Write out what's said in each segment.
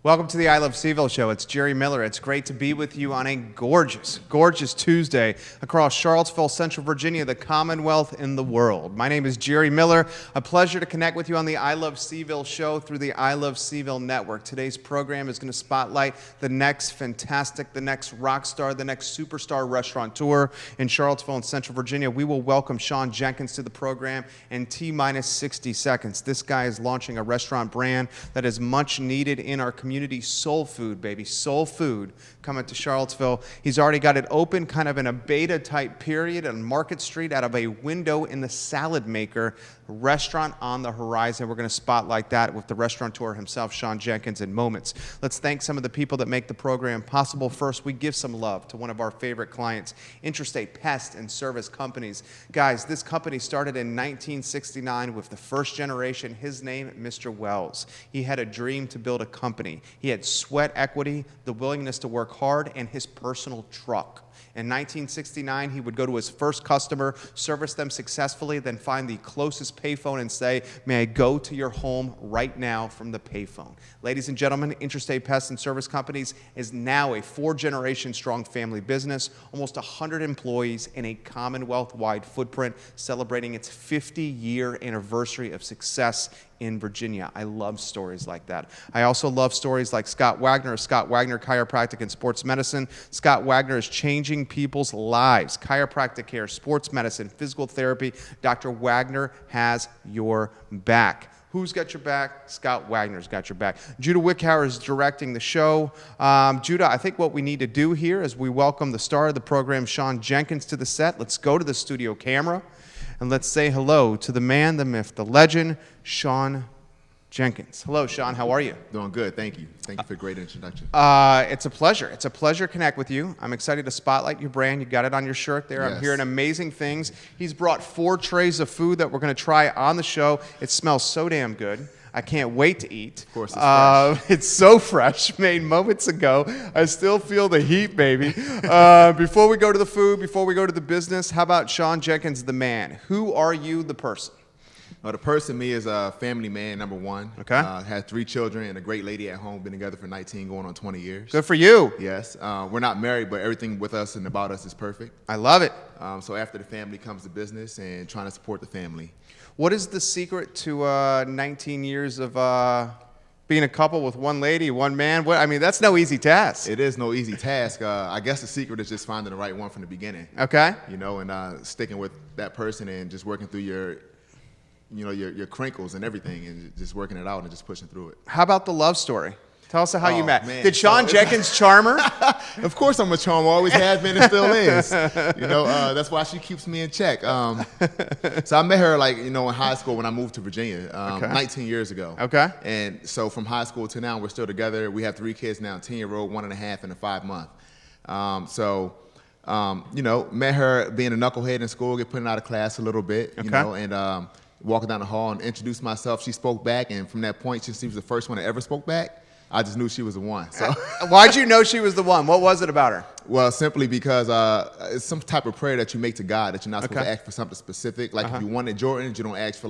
Welcome to the I Love CVille Show. It's Jerry Miller. It's great to be with you on a gorgeous, gorgeous Tuesday across Charlottesville, Central Virginia, the Commonwealth in the world. My name is Jerry Miller. A pleasure to connect with you on the I Love CVille Show through the I Love CVille Network. Today's program is going to spotlight the next fantastic, the next rock star, the next superstar restaurateur in Charlottesville and Central Virginia. We will welcome Shaun Jenkins to the program in T-minus 60 seconds. This guy is launching a restaurant brand that is much needed in our community. Soul food, baby. Soul food coming to Charlottesville. He's already got it open kind of in a beta type period on Market Street out of a window in the Salad Maker restaurant on the horizon. We're going to spotlight that with the restaurateur himself, Shaun Jenkins, in moments. Let's thank some of the people that make the program possible. First, we give some love to one of our favorite clients, Interstate Pest and Service Companies. Guys, this company started in 1969 with the first generation, his name, Mr. Wells. He had a dream to build a company. He had sweat equity, the willingness to work hard, and his personal truck. In 1969, he would go to his first customer, service them successfully, then find the closest payphone and say, "May I go to your home right now from the payphone?" Ladies and gentlemen, Interstate Pest and Service Companies is now a 4-generation strong family business, almost 100 employees in a Commonwealth-wide footprint, celebrating its 50-year anniversary of success in Virginia. I love stories like that. I also love stories like Scott Wagner of Scott Wagner Chiropractic and Sports Medicine. Scott Wagner is changing people's lives. Chiropractic care, sports medicine, physical therapy. Dr. Wagner has your back. Who's got your back? Scott Wagner's got your back. Judah Wickhauer is directing the show. Judah, I think what we need to do here is we welcome the star of the program, Shaun Jenkins, to the set. Let's go to the studio camera. And let's say hello to the man, the myth, the legend, Shaun Jenkins. Hello, Shaun. How are you? Doing good. Thank you. Thank you for a great introduction. It's a pleasure. It's a pleasure to connect with you. I'm excited to spotlight your brand. You got it on your shirt there. Yes. I'm hearing amazing things. He's brought 4 trays of food that we're going to try on the show. It smells so damn good. I can't wait to eat. Of course, it's fresh. It's so fresh, made moments ago. I still feel the heat, baby. Before we go to the food, before we go to the business, how about Shaun Jenkins, the man? Who are you, the person? Well, the person, me, is a family man, number one. Okay. Had 3 children and a great lady at home. Been together for 19, going on 20 years. Good for you. Yes. We're not married, but everything with us and about us is perfect. I love it. So after the family comes the business and trying to support the family. What is the secret to 19 years of being a couple with one lady, one man? That's no easy task. It is no easy task. I guess the secret is just finding the right one from the beginning. Okay. And sticking with that person and just working through your crinkles and everything and just working it out and just pushing through it. How about the love story? Tell us how you met. Man. Did Shaun Jenkins charm her? Of course I'm a charmer. Always has been and still is. That's why she keeps me in check. So I met her in high school when I moved to Virginia 19 years ago. Okay. And so from high school to now, we're still together. We have 3 kids now, a 10-year-old, 1.5, and a 5-month. Met her being a knucklehead in school, get put out of class a little bit, and walking down the hall and introduced myself. She spoke back, and from that point, since she was the first one that ever spoke back, I just knew she was the one. So, why'd you know she was the one? What was it about her? Well, simply because it's some type of prayer that you make to God that you're not supposed to ask for something specific. Like if you wanted Jordans, you don't ask for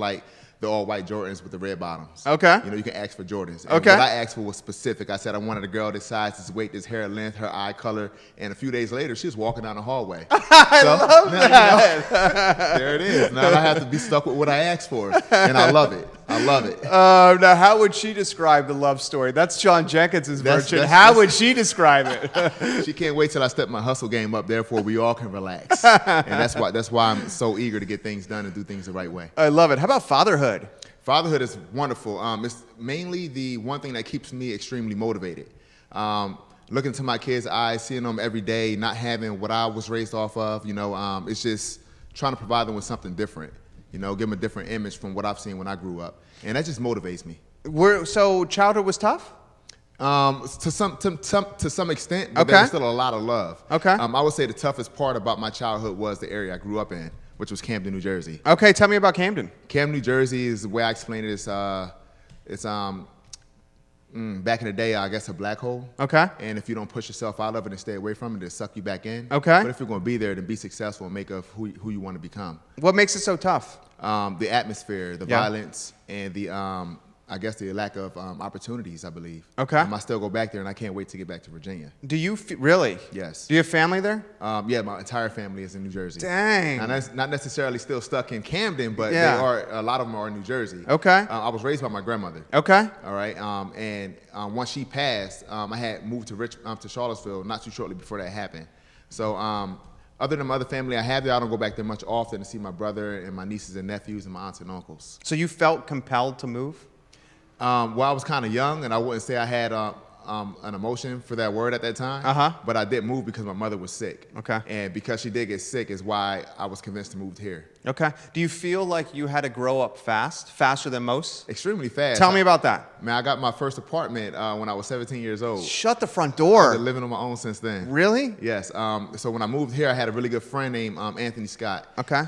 the all-white Jordans with the red bottoms. Okay. You can ask for Jordans. And what I asked for was specific. I said I wanted a girl this size, this weight, this hair length, her eye color, and a few days later, she was walking down the hallway. I love that. There it is. Now I have to be stuck with what I asked for, and I love it. I love it. Now, how would she describe the love story? That's Shaun Jenkins' version. How would she describe it? She can't wait till I step my hustle game up. Therefore, we all can relax, and that's why I'm so eager to get things done and do things the right way. I love it. How about fatherhood? Fatherhood is wonderful. It's mainly the one thing that keeps me extremely motivated. Looking into my kids' eyes, seeing them every day, not having what I was raised off of. It's just trying to provide them with something different. Give them a different image from what I've seen when I grew up, and that just motivates me. So childhood was tough? To some extent, but there was still a lot of love. Okay. I would say the toughest part about my childhood was the area I grew up in, which was Camden, New Jersey. Okay, tell me about Camden. Camden, New Jersey is the way I explain it. It's back in the day, I guess, a black hole. Okay. And if you don't push yourself out of it and stay away from it, it'll suck you back in. Okay. But if you're going to be there, then be successful and make of who you want to become. What makes it so tough? The atmosphere, the violence, and the I guess the lack of opportunities, I believe. Okay. I still go back there, and I can't wait to get back to Virginia. Do you really? Yes. Do you have family there? Yeah, my entire family is in New Jersey. Dang. Now, that's not necessarily still stuck in Camden, but a lot of them are in New Jersey. Okay. I was raised by my grandmother. Okay. All right. And once she passed, I had moved to Charlottesville not too shortly before that happened. So other than my other family I have there, I don't go back there much often to see my brother and my nieces and nephews and my aunts and uncles. So you felt compelled to move? Well, I was kind of young, and I wouldn't say I had an emotion for that word at that time. But I did move because my mother was sick. Okay. And because she did get sick is why I was convinced to move here. Okay. Do you feel like you had to grow up faster than most? Extremely fast. Tell me about that. Man, I got my first apartment when I was 17 years old. Shut the front I've door. been living on my own since then. Really? Yes. So when I moved here, I had a really good friend named Anthony Scott. Okay.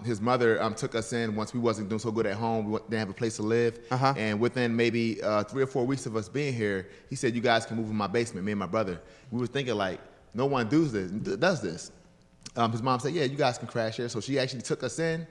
His mother took us in once we wasn't doing so good at home. We didn't have a place to live. And within maybe 3 or 4 weeks of us being here, he said, "You guys can move in my basement." Me and my brother. We were thinking like, no one does this. His mom said, "Yeah, you guys can crash here." So she actually took us in.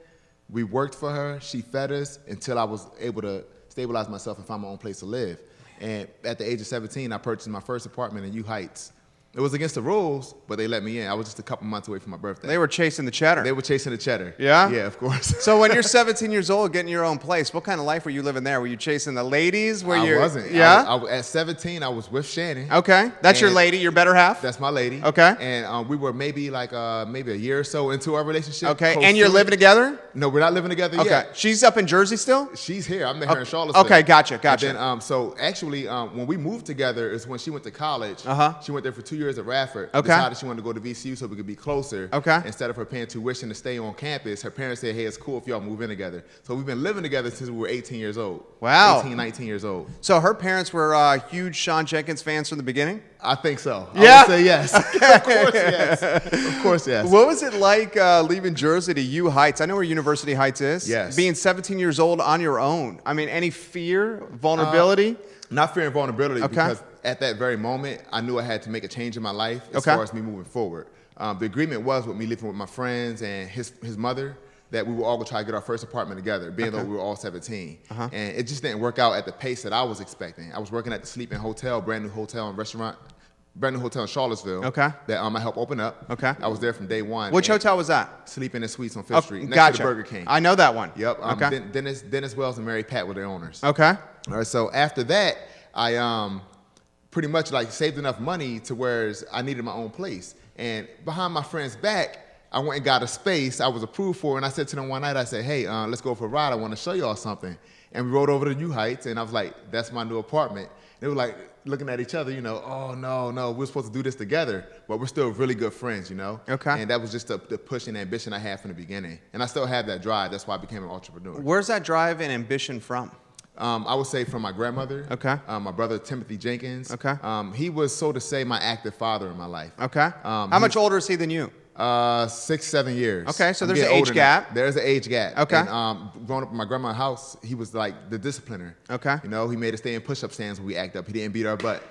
We worked for her. She fed us until I was able to stabilize myself and find my own place to live. And at the age of 17, I purchased my first apartment in U Heights. It was against the rules, but they let me in. I was just a couple months away from my birthday. They were chasing the cheddar. They were chasing the cheddar. Yeah? Yeah, of course. So when you're 17 years old, getting your own place, what kind of life were you living there? Were you chasing the ladies? I wasn't. Yeah? At 17, I was with Shannon. Okay. That's your lady, your better half? That's my lady. Okay. And we were maybe a year or so into our relationship. Okay. And you're living together? No, we're not living together yet. Okay. She's up in Jersey still? She's here. I met her in Charlottesville. Okay, gotcha. And then, so actually, when we moved together is when she went to college. She went there for 2 years at Radford. Okay. Decided she wanted to go to VCU so we could be closer. Okay. Instead of her paying tuition to stay on campus, her parents said, "Hey, it's cool if y'all move in together." So we've been living together since we were 18 years old. Wow. 18, 19 years old. So her parents were huge Shaun Jenkins fans from the beginning? I think so. Yeah? I would say yes. Of course, yes. Of course, yes. What was it like leaving Jersey to U Heights? I know where University Heights is. Yes. Being 17 years old on your own. I mean, any fear, vulnerability? Not fear and vulnerability because at that very moment, I knew I had to make a change in my life as far as me moving forward. The agreement was with me living with my friends and his mother that we would all go try to get our first apartment together, being though we were all 17. And it just didn't work out at the pace that I was expecting. I was working at the Sleeping Hotel, brand new hotel and restaurant, brand new hotel in Charlottesville. That I helped open up. I was there from day one. Which hotel was that? Sleeping in Suites on 5th Street, next to the Burger King. I know that one. Yep. Dennis Wells and Mary Pat were the owners. Okay. All right. So after that, I pretty much saved enough money to where I needed my own place. And behind my friend's back, I went and got a space I was approved for, and I said to them one night, I said, "Hey, let's go for a ride. I want to show y'all something." And we rode over to New Heights, and I was like, "That's my new apartment." They were like looking at each other, "Oh, no, we're supposed to do this together," but we're still really good friends, Okay. And that was just the push and ambition I had from the beginning. And I still have that drive. That's why I became an entrepreneur. Where's that drive and ambition from? I would say from my grandmother. Okay. My brother, Timothy Jenkins. Okay. He was, so to say, my active father in my life. Okay. How much older is he than you? 6, 7 years. Okay, so there's I'm an getting age older gap. now. There's an age gap. Okay. And growing up in my grandma's house, he was like the discipliner. Okay. He made us stay in push-up stands when we act up. He didn't beat our butt.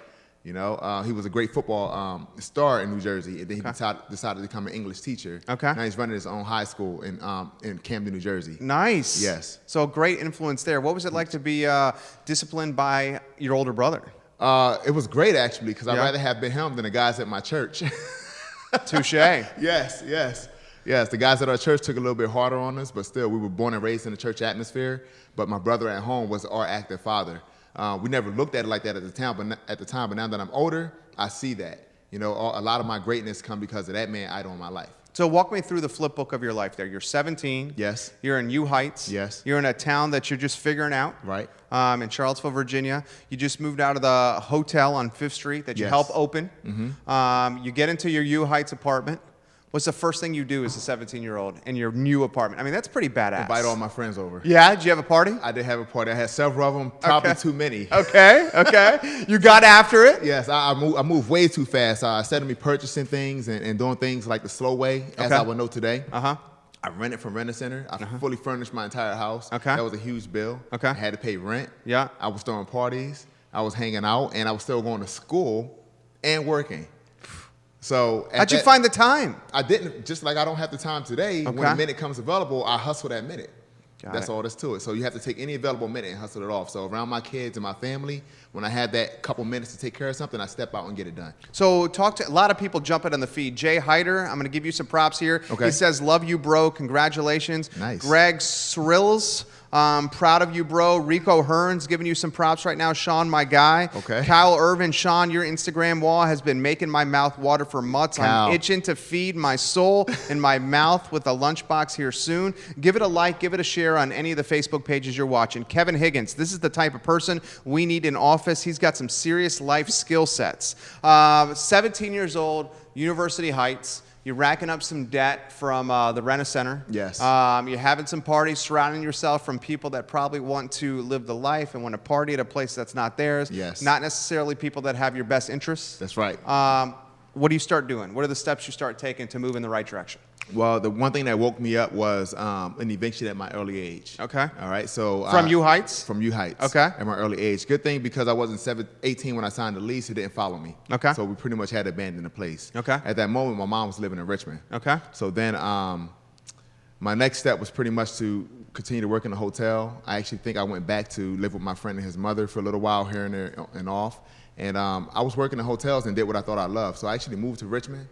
He was a great football star in New Jersey, and then he decided to become an English teacher. Okay. Now he's running his own high school in Camden, New Jersey. Nice. Yes. So a great influence there. What was it like to be disciplined by your older brother? It was great, actually, because I'd rather have been him than the guys at my church. Touche. Yes. The guys at our church took a little bit harder on us, but still, we were born and raised in the church atmosphere. But my brother at home was our active father. We never looked at it like that at the time, but now that I'm older, I see that. A lot of my greatness come because of that man idol in my life. So walk me through the flip book of your life there. You're 17. Yes. You're in U Heights. Yes. You're in a town that you're just figuring out. Right. In Charlottesville, Virginia. You just moved out of the hotel on 5th Street that you helped open. You get into your U Heights apartment. What's the first thing you do as a 17-year-old in your new apartment? I mean, that's pretty badass. Invite all my friends over. Yeah? Did you have a party? I did have a party. I had several of them, probably too many. Okay. You got after it? Yes, I moved way too fast. Instead of me purchasing things and doing things like the slow way, as I would know today, I rented from Rent-A-Center. I fully furnished my entire house. That was a huge bill. I had to pay rent. Yeah. I was throwing parties. I was hanging out, and I was still going to school and working. So how'd you find the time? I didn't. Just like I don't have the time today. When a minute comes available, I hustle that minute. That's all there's to it. So you have to take any available minute and hustle it off. So around my kids and my family, when I have that couple minutes to take care of something, I step out and get it done. So talk to a lot of people jumping on the feed. Jay Hyder, I'm going to give you some props here. Okay. He says, love you, bro. Congratulations. Nice. Greg Srills, proud of you, bro. Rico Hearns giving you some props right now. Sean, my guy. Okay. Kyle Irvin, Sean, your Instagram wall has been making my mouth water for months. Kyle. I'm itching to feed my soul and my mouth with a lunchbox here soon. Give it a like, give it a share on any of the Facebook pages you're watching. Kevin Higgins, this is the type of person we need in office. He's got some serious life skill sets. 17 years old, University Heights. You're racking up some debt from the Rent-A-Center. Yes. You're having some parties, surrounding yourself from people that probably want to live the life and want to party at a place that's not theirs. Yes. Not necessarily people that have your best interests. That's right. What do you start doing? What are the steps you start taking to move in the right direction? Well, the one thing that woke me up was an eviction at my early age. Okay. All right. So From U Heights? From U Heights. Okay. At my early age. Good thing because I wasn't 18 when I signed the lease, it didn't follow me. Okay. So we pretty much had to abandon the place. Okay. At that moment, my mom was living in Richmond. Okay. So then my next step was pretty much to continue to work in a hotel. I actually think I went back to live with my friend and his mother for a little while here and there and off. And I was working in hotels and did what I thought I loved. So I actually moved to Richmond,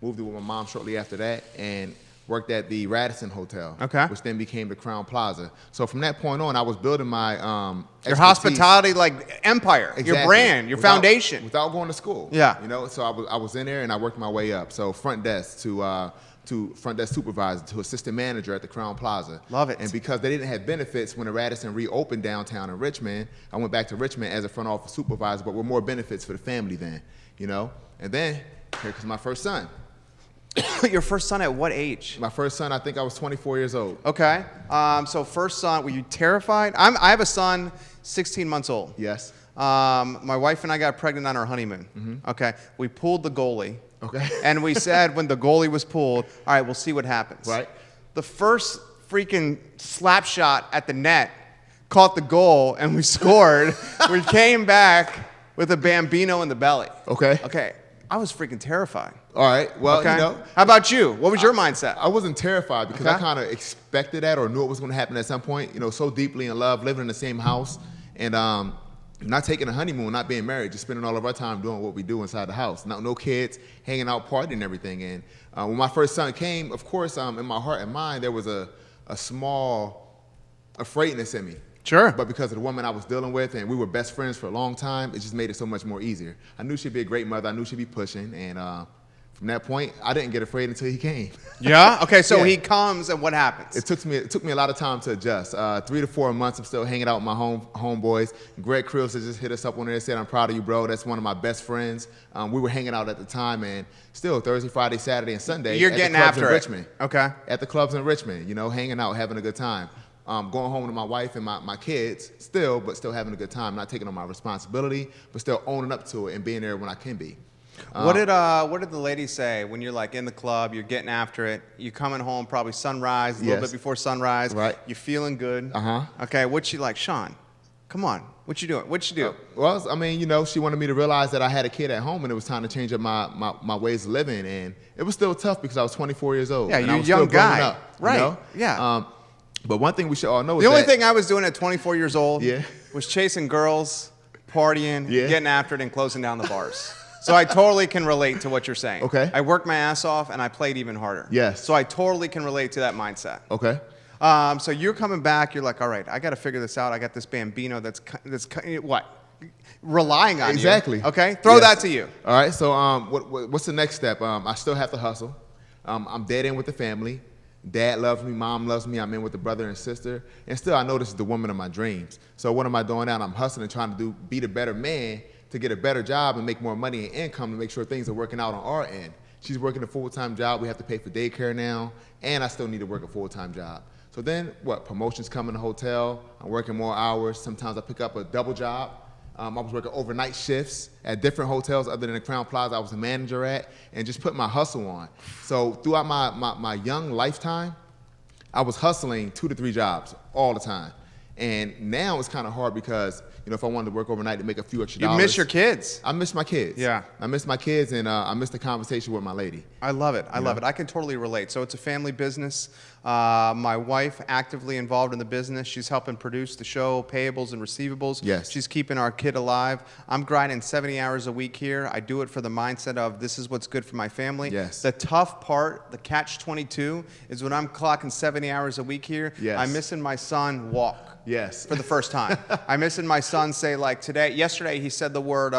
moved in with my mom shortly after that, and worked at the Radisson Hotel, okay, which then became the Crown Plaza. So from that point on, I was building my your hospitality like empire, exactly, your brand, your foundation. Without going to school. Yeah. You know, so I was in there and I worked my way up. So front desk to front desk supervisor to assistant manager at the Crown Plaza. Love it. And because they didn't have benefits when the Radisson reopened downtown in Richmond, I went back to Richmond as a front office supervisor, but with more benefits for the family then, you know? And then here comes my first son. Your first son at what age? My first son, I think I was 24 years old. Okay. So first son, were you terrified? I have a son, 16 months old. Yes. My wife and I got pregnant on our honeymoon. Mm-hmm. Okay. We pulled the goalie. Okay. And we said when the goalie was pulled, all right, we'll see what happens. Right. The first freaking slap shot at the net caught the goal and we scored. We came back with a bambino in the belly. Okay. Okay. I was freaking terrified. All right. Well, okay. you know. How about you? What was your mindset? I wasn't terrified because okay, I kind of expected that or knew it was going to happen at some point. You know, so deeply in love, living in the same house, and not taking a honeymoon, not being married, just spending all of our time doing what we do inside the house. No kids, hanging out, partying and everything. And when my first son came, of course, in my heart and mind, there was a small afraidness in me. Sure. But because of the woman I was dealing with, and we were best friends for a long time, it just made it so much more easier. I knew she'd be a great mother. I knew she'd be pushing. And from that point, I didn't get afraid until he came. Yeah? Okay, so yeah. He comes, and what happens? It took me a lot of time to adjust. 3 to 4 months, I'm still hanging out with my homeboys. Greg Creels just hit us up on there and said, I'm proud of you, bro. That's one of my best friends. We were hanging out at the time, and still Thursday, Friday, Saturday, and Sunday You're at getting the clubs after in it. Richmond. Okay. At the clubs in Richmond, you know, hanging out, having a good time. Going home to my wife and my kids but still having a good time, not taking on my responsibility, but still owning up to it and being there when I can be. What did the ladies say when you're like in the club, you're getting after it, you're coming home probably sunrise, a little bit before sunrise, right? You're feeling good. Uh-huh. Okay, what's she like, Sean? Come on, what you doing? What'd you do? Well, I mean, you know, she wanted me to realize that I had a kid at home and it was time to change up my ways of living, and it was still tough because I was 24 years old. Yeah, and you're I a was young still growing guy, up, right? You know? Yeah. But one thing we should all know is the only that thing I was doing at 24 years old Yeah. was chasing girls, partying, Yeah. getting after it, and closing down the bars. So I totally can relate to what you're saying. Okay. I worked my ass off and I played even harder. Yes. So I totally can relate to that mindset. Okay. So you're coming back. You're like, all right, I got to figure this out. I got this bambino that's what? Relying on Exactly. you. Okay. Throw that to you. All right. So what's the next step? I still have to hustle. I'm dead in with the family. Dad loves me, mom loves me, I'm in with the brother and sister, and still I know this is the woman of my dreams. So what am I doing now? I'm hustling, trying to be the better man to get a better job and make more money and income to make sure things are working out on our end. She's working a full-time job, we have to pay for daycare now, and I still need to work a full-time job. So then promotions come in the hotel, I'm working more hours, sometimes I pick up a double job. I was working overnight shifts at different hotels other than the Crown Plaza I was a manager at, and just put my hustle on. So throughout my young lifetime, I was hustling 2 to 3 jobs all the time. And now it's kind of hard because, if I wanted to work overnight to make a few extra dollars. You miss your kids. I miss my kids. Yeah. I miss my kids, and I miss the conversation with my lady. I love it. I love it. I can totally relate. So it's a family business. My wife actively involved in the business. She's helping produce the show, payables and receivables. Yes. She's keeping our kid alive. I'm grinding 70 hours a week here. I do it for the mindset of this is what's good for my family. Yes. The tough part, the catch-22, is when I'm clocking 70 hours a week here, Yes. I'm missing my son walk. Yes. For the first time. I'm missing my son say, like, yesterday he said the word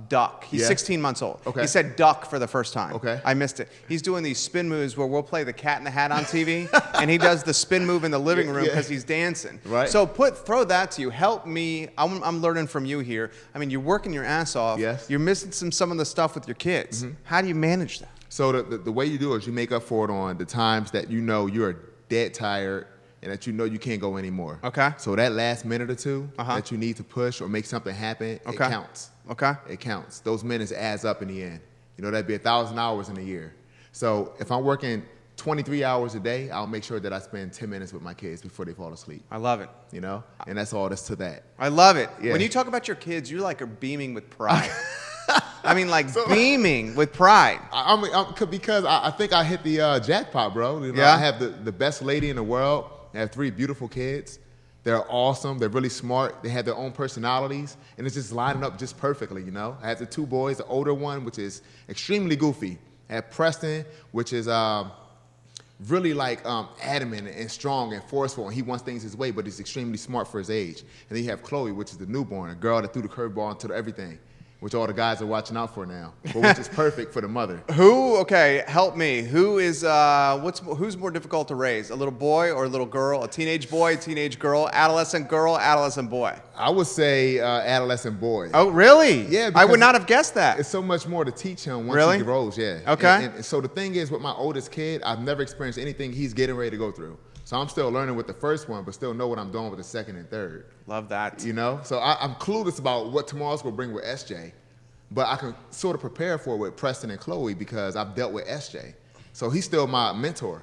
duck. He's 16 months old. Okay. He said duck for the first time. Okay. I missed it. He's doing these spin moves where we'll play the Cat in the Hat on TV, and he does the spin move in the living room because he's dancing. Right. So throw that to you. Help me. I'm learning from you here. I mean, you're working your ass off. Yes. You're missing some of the stuff with your kids. Mm-hmm. How do you manage that? So the way you do it is you make up for it on the times that you're dead tired and that you can't go anymore. Okay. So that last minute or two that you need to push or make something happen, it counts. Okay. It counts. Those minutes adds up in the end. That'd be 1,000 hours in a year. So if I'm working 23 hours a day, I'll make sure that I spend 10 minutes with my kids before they fall asleep. I love it. And that's all that's to that. I love it. Yeah. When you talk about your kids, you are beaming with pride. I mean, beaming with pride. Because I think I hit the jackpot, bro. I have the best lady in the world. I have 3 beautiful kids. They're awesome. They're really smart. They have their own personalities, and it's just lining up just perfectly, I have the 2 boys, the older one, which is extremely goofy. I have Preston, which is really adamant and strong and forceful, and he wants things his way, but he's extremely smart for his age. And then you have Chloe, which is the newborn, a girl that threw the curveball into everything, which all the guys are watching out for now, but which is perfect for the mother. Help me. Who's more difficult to raise? A little boy or a little girl? A teenage boy, teenage girl, adolescent boy? I would say adolescent boy. Oh, really? Yeah. I would not have guessed that. It's so much more to teach him once he grows, yeah. Okay. And so the thing is, with my oldest kid, I've never experienced anything he's getting ready to go through. So I'm still learning with the first one, but still know what I'm doing with the second and third. Love that. So I'm clueless about what tomorrow's going to bring with SJ, but I can sort of prepare for it with Preston and Chloe because I've dealt with SJ. So he's still my mentor.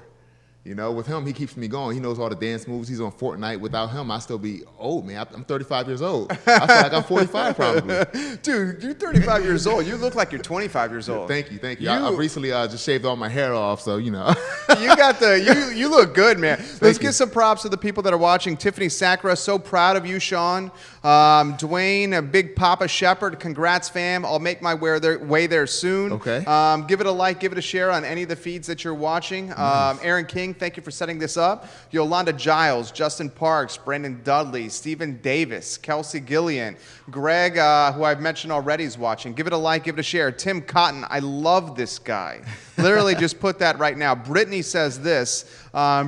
With him, he keeps me going. He knows all the dance moves. He's on Fortnite. Without him, I still be old, man. I'm 35 years old. I feel like I'm 45 probably. Dude, you're 35 years old. You look like you're 25 years old. Thank you. I recently just shaved all my hair off, so You got you look good, man. Let's give some props to the people that are watching. Tiffany Sacra, so proud of you, Shaun. Dwayne, Big Papa Shepherd, congrats, fam. I'll make my way there soon. Okay. Give it a like, give it a share on any of the feeds that you're watching. Nice. Aaron King, thank you for setting this up. Yolanda Giles, Justin Parks, Brandon Dudley, Stephen Davis, Kelsey Gillian, Greg, who I've mentioned already, is watching. Give it a like, give it a share. Tim Cotton, I love this guy. Literally just put that right now. Brittany says this.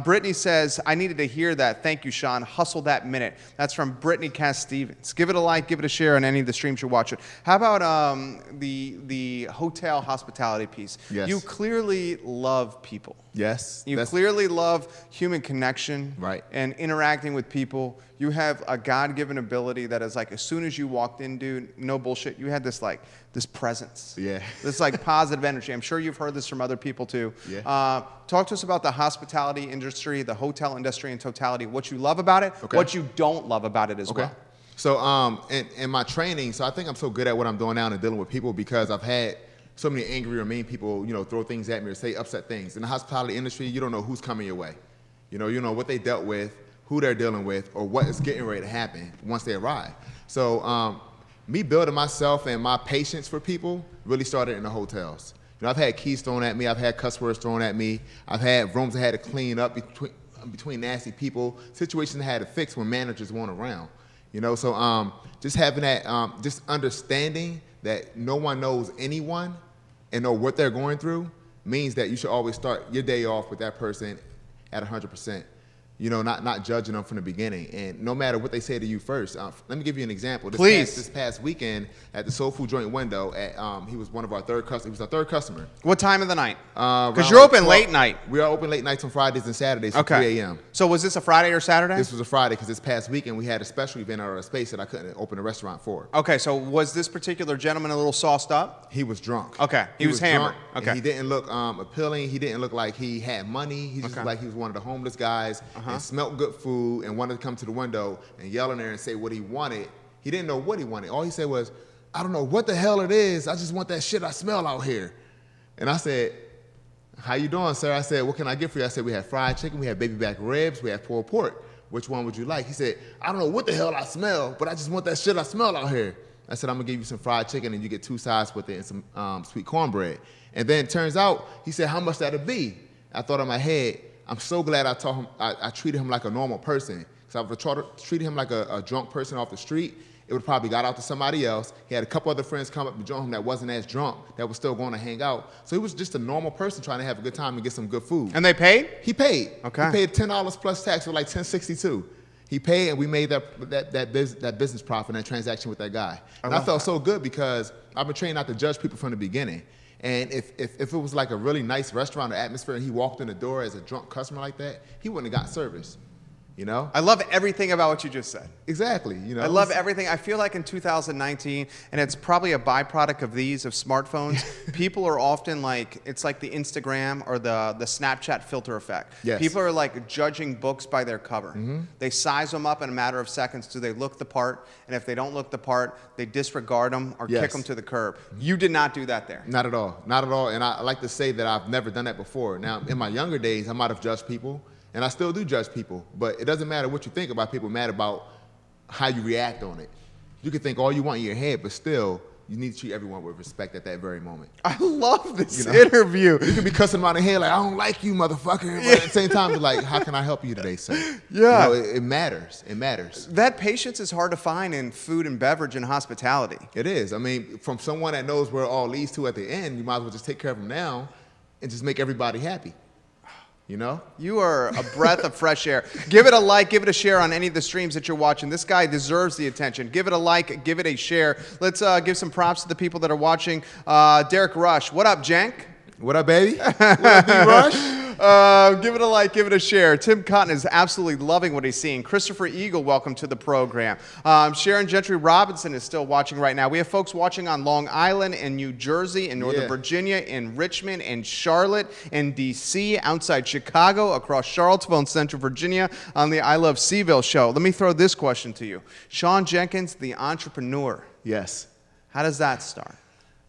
Brittany says, I needed to hear that. Thank you, Shaun. Hustle that minute. That's from Brittany Cass Stevens. Give it a like, give it a share on any of the streams you're watching. How about the hotel hospitality piece? Yes. You clearly love people. Yes. You clearly love human connection, right, and interacting with people. You have a God-given ability that is as soon as you walked in, dude, no bullshit, you had this presence. Yeah. This positive energy. I'm sure you've heard this from other people too. Yeah. Talk to us about the hospitality industry, the hotel industry in totality, what you love about it, what you don't love about it as well. So in my training, so I think I'm so good at what I'm doing now and dealing with people because I've had so many angry or mean people, throw things at me or say upset things. In the hospitality industry, you don't know who's coming your way. You know what they dealt with, who they're dealing with, or what is getting ready to happen once they arrive. So me building myself and my patience for people really started in the hotels. I've had keys thrown at me. I've had cuss words thrown at me. I've had rooms I had to clean up between nasty people, situations I had to fix when managers weren't around. So just having that, just understanding that no one knows anyone and know what they're going through means that you should always start your day off with that person at 100%. Not judging them from the beginning. And no matter what they say to you first. Let me give you an example. This past weekend at the Soul Food Joint window, he was one of our third customers. He was our third customer. What time of the night? Because you're open late night. We are open late nights on Fridays and Saturdays from 3 a.m. So was this a Friday or Saturday? This was a Friday because this past weekend we had a special event at our space that I couldn't open a restaurant for. Okay, so was this particular gentleman a little sauced up? He was drunk. Okay, he was hammered. Okay. He didn't look appealing. He didn't look like he had money. He just looked like he was one of the homeless guys. and smelt good food and wanted to come to the window and yell in there and say what he wanted, he didn't know what he wanted. All he said was, I don't know what the hell it is. I just want that shit I smell out here. And I said, how you doing, sir? I said, what can I get for you? I said, we have fried chicken, we have baby back ribs, we have pulled pork. Which one would you like? He said, I don't know what the hell I smell, but I just want that shit I smell out here. I said, I'm gonna give you some fried chicken and you get 2 sides with it and some sweet cornbread. And then it turns out, he said, how much that'll be? I thought in my head, I'm so glad I told him, I treated him like a normal person. Because I would have treated him like a drunk person off the street, it would probably got out to somebody else. He had a couple other friends come up and join him that wasn't as drunk, that was still going to hang out. So he was just a normal person trying to have a good time and get some good food. And they paid? He paid. Okay. He paid $10 plus tax for like $10.62. He paid, and we made that business profit and that transaction with that guy. And I felt so good because I've been trained not to judge people from the beginning. And if it was like a really nice restaurant or atmosphere and he walked in the door as a drunk customer like that, he wouldn't have got service. You know? I love everything about what you just said. Exactly. You know, I love everything. I feel like in 2019, and it's probably a byproduct of smartphones, people are often like, it's like the Instagram or the Snapchat filter effect. Yes. People are like judging books by their cover. They size them up in a matter of seconds. Do they look the part? And if they don't look the part, they disregard them or kick them to the curb. You did not do that there. Not at all. Not at all. And I like to say that I've never done that before. Now, in my younger days, I might have judged people. And I still do judge people, but it doesn't matter what you think about people, it matters about how you react on it. You can think all you want in your head, but still, you need to treat everyone with respect at that very moment. I love this interview. You can be cussing them out in the head like, I don't like you, motherfucker. But at the same time, you're like, how can I help you today, sir? Yeah. You know, it matters. It matters. That patience is hard to find in food and beverage and hospitality. It is. I mean, from someone that knows where it all leads to at the end, you might as well just take care of them now and just make everybody happy. You know? You are a breath of fresh air. Give it a like, give it a share on any of the streams that you're watching. This guy deserves the attention. Give it a like, give it a share. Let's give some props to the people that are watching. Derek Rush, what up, Jenk? What up, baby? What up, D-Rush? Give it a like, give it a share. Tim Cotton is absolutely loving what he's seeing. Christopher Eagle, welcome to the program. Sharon Gentry Robinson is still watching right now. We have folks watching on Long Island and New Jersey, in Northern Virginia, in Richmond, in Charlotte, in D.C., outside Chicago, across Charlottesville and Central Virginia on the I Love CVille Show. Let me throw this question to you. Shaun Jenkins, the entrepreneur. Yes. How does that start?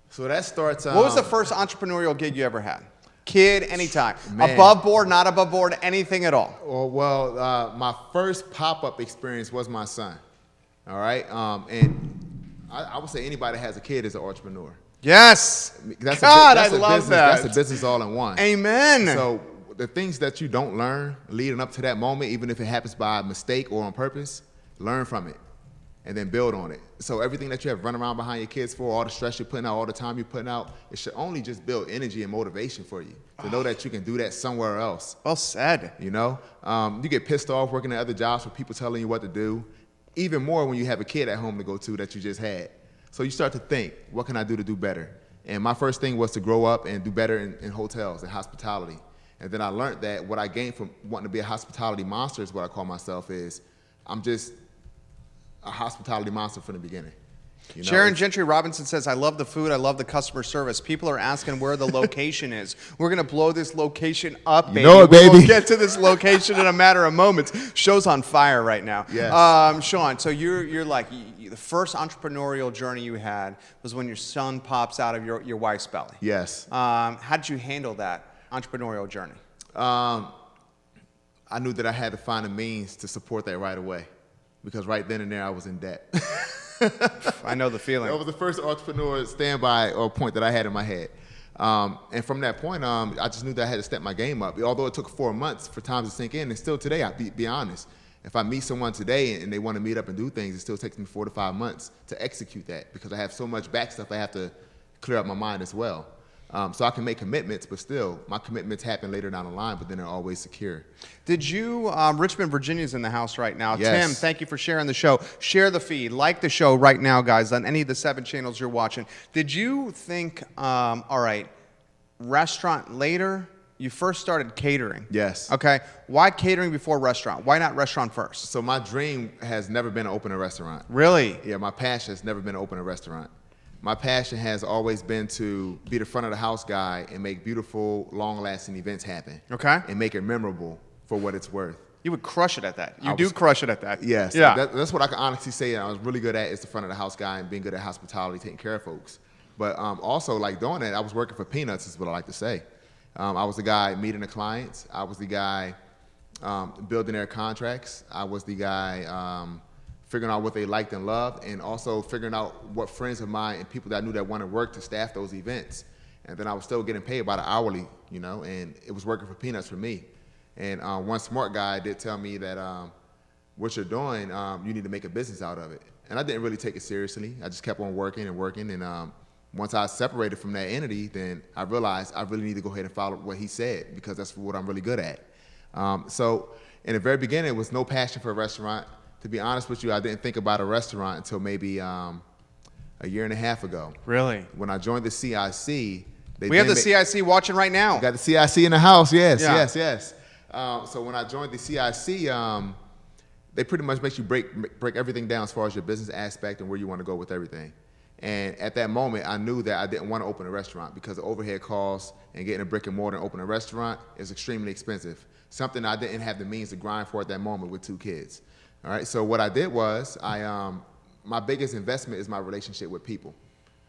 So that starts... what was the first entrepreneurial gig you ever had? Kid, anytime. Man. Above board, not above board, anything at all. Well, my first pop-up experience was my son. All right? And I would say anybody that has a kid is an entrepreneur. Yes. That's I love that. That's a business all in one. Amen. So the things that you don't learn leading up to that moment, even if it happens by mistake or on purpose, learn from it and then build on it. So everything that you have run around behind your kids for, all the stress you're putting out, all the time you're putting out, it should only just build energy and motivation for you to know that you can do that somewhere else. Well said. You know, you get pissed off working at other jobs for people telling you what to do, even more when you have a kid at home to go to that you just had. So you start to think, what can I do to do better? And my first thing was to grow up and do better in hotels and hospitality. And then I learned that what I gained from wanting to be a hospitality monster is what I call myself is I'm just a hospitality monster from the beginning. You know, Sharon Gentry Robinson says, I love the food, I love the customer service. People are asking where the location is. We're going to blow this location up, baby. You know it, baby. We'll get to this location in a matter of moments. Show's on fire right now. Yes. Shaun, so you're like, the first entrepreneurial journey you had was when your son pops out of your wife's belly. Yes. How did you handle that entrepreneurial journey? I knew that I had to find a means to support that right away. Because right then and there, I was in debt. I know the feeling. That was the first entrepreneur standby or point that I had in my head. And from that point, I just knew that I had to step my game up. Although it took 4 months for time to sink in, and still today, I'll be honest, if I meet someone today and they want to meet up and do things, it still takes me 4 to 5 months to execute that because I have so much back stuff I have to clear up my mind as well. So I can make commitments, but still, my commitments happen later down the line, but then they're always secure. Did you, Richmond, Virginia's in the house right now. Yes. Tim, thank you for sharing the show. Share the feed. Like the show right now, guys, on any of the 7 channels you're watching. Did you think, all right, restaurant later? You first started catering. Yes. Okay. Why catering before restaurant? Why not restaurant first? So my dream has never been to open a restaurant. Really? Yeah, my passion has never been to open a restaurant. My passion has always been to be the front of the house guy and make beautiful, long-lasting events happen. Okay. And make it memorable for what it's worth. You would crush it at that. You do crush it at that. Yes. Yeah. That's what I can honestly say I was really good at, is the front of the house guy and being good at hospitality, taking care of folks. But also, like, doing that, I was working for peanuts is what I like to say. I was the guy meeting the clients. I was the guy building their contracts. I was the guy figuring out what they liked and loved, and also figuring out what friends of mine and people that I knew that wanted to work to staff those events. And then I was still getting paid by the hourly, you know, and it was working for peanuts for me. And one smart guy did tell me that what you're doing, you need to make a business out of it. And I didn't really take it seriously. I just kept on working and working. And once I separated from that entity, then I realized I really need to go ahead and follow what he said, because that's what I'm really good at. So in the very beginning, it was no passion for a restaurant. To be honest with you, I didn't think about a restaurant until maybe a year and a half ago. Really? When I joined the CIC, we have the CIC watching right now. Got the CIC in the house, yes. So when I joined the CIC, they pretty much make you break everything down as far as your business aspect and where you want to go with everything. And at that moment, I knew that I didn't want to open a restaurant, because the overhead costs and getting a brick and mortar and open a restaurant is extremely expensive. Something I didn't have the means to grind for at that moment with 2 kids. All right, so what I did was, my biggest investment is my relationship with people.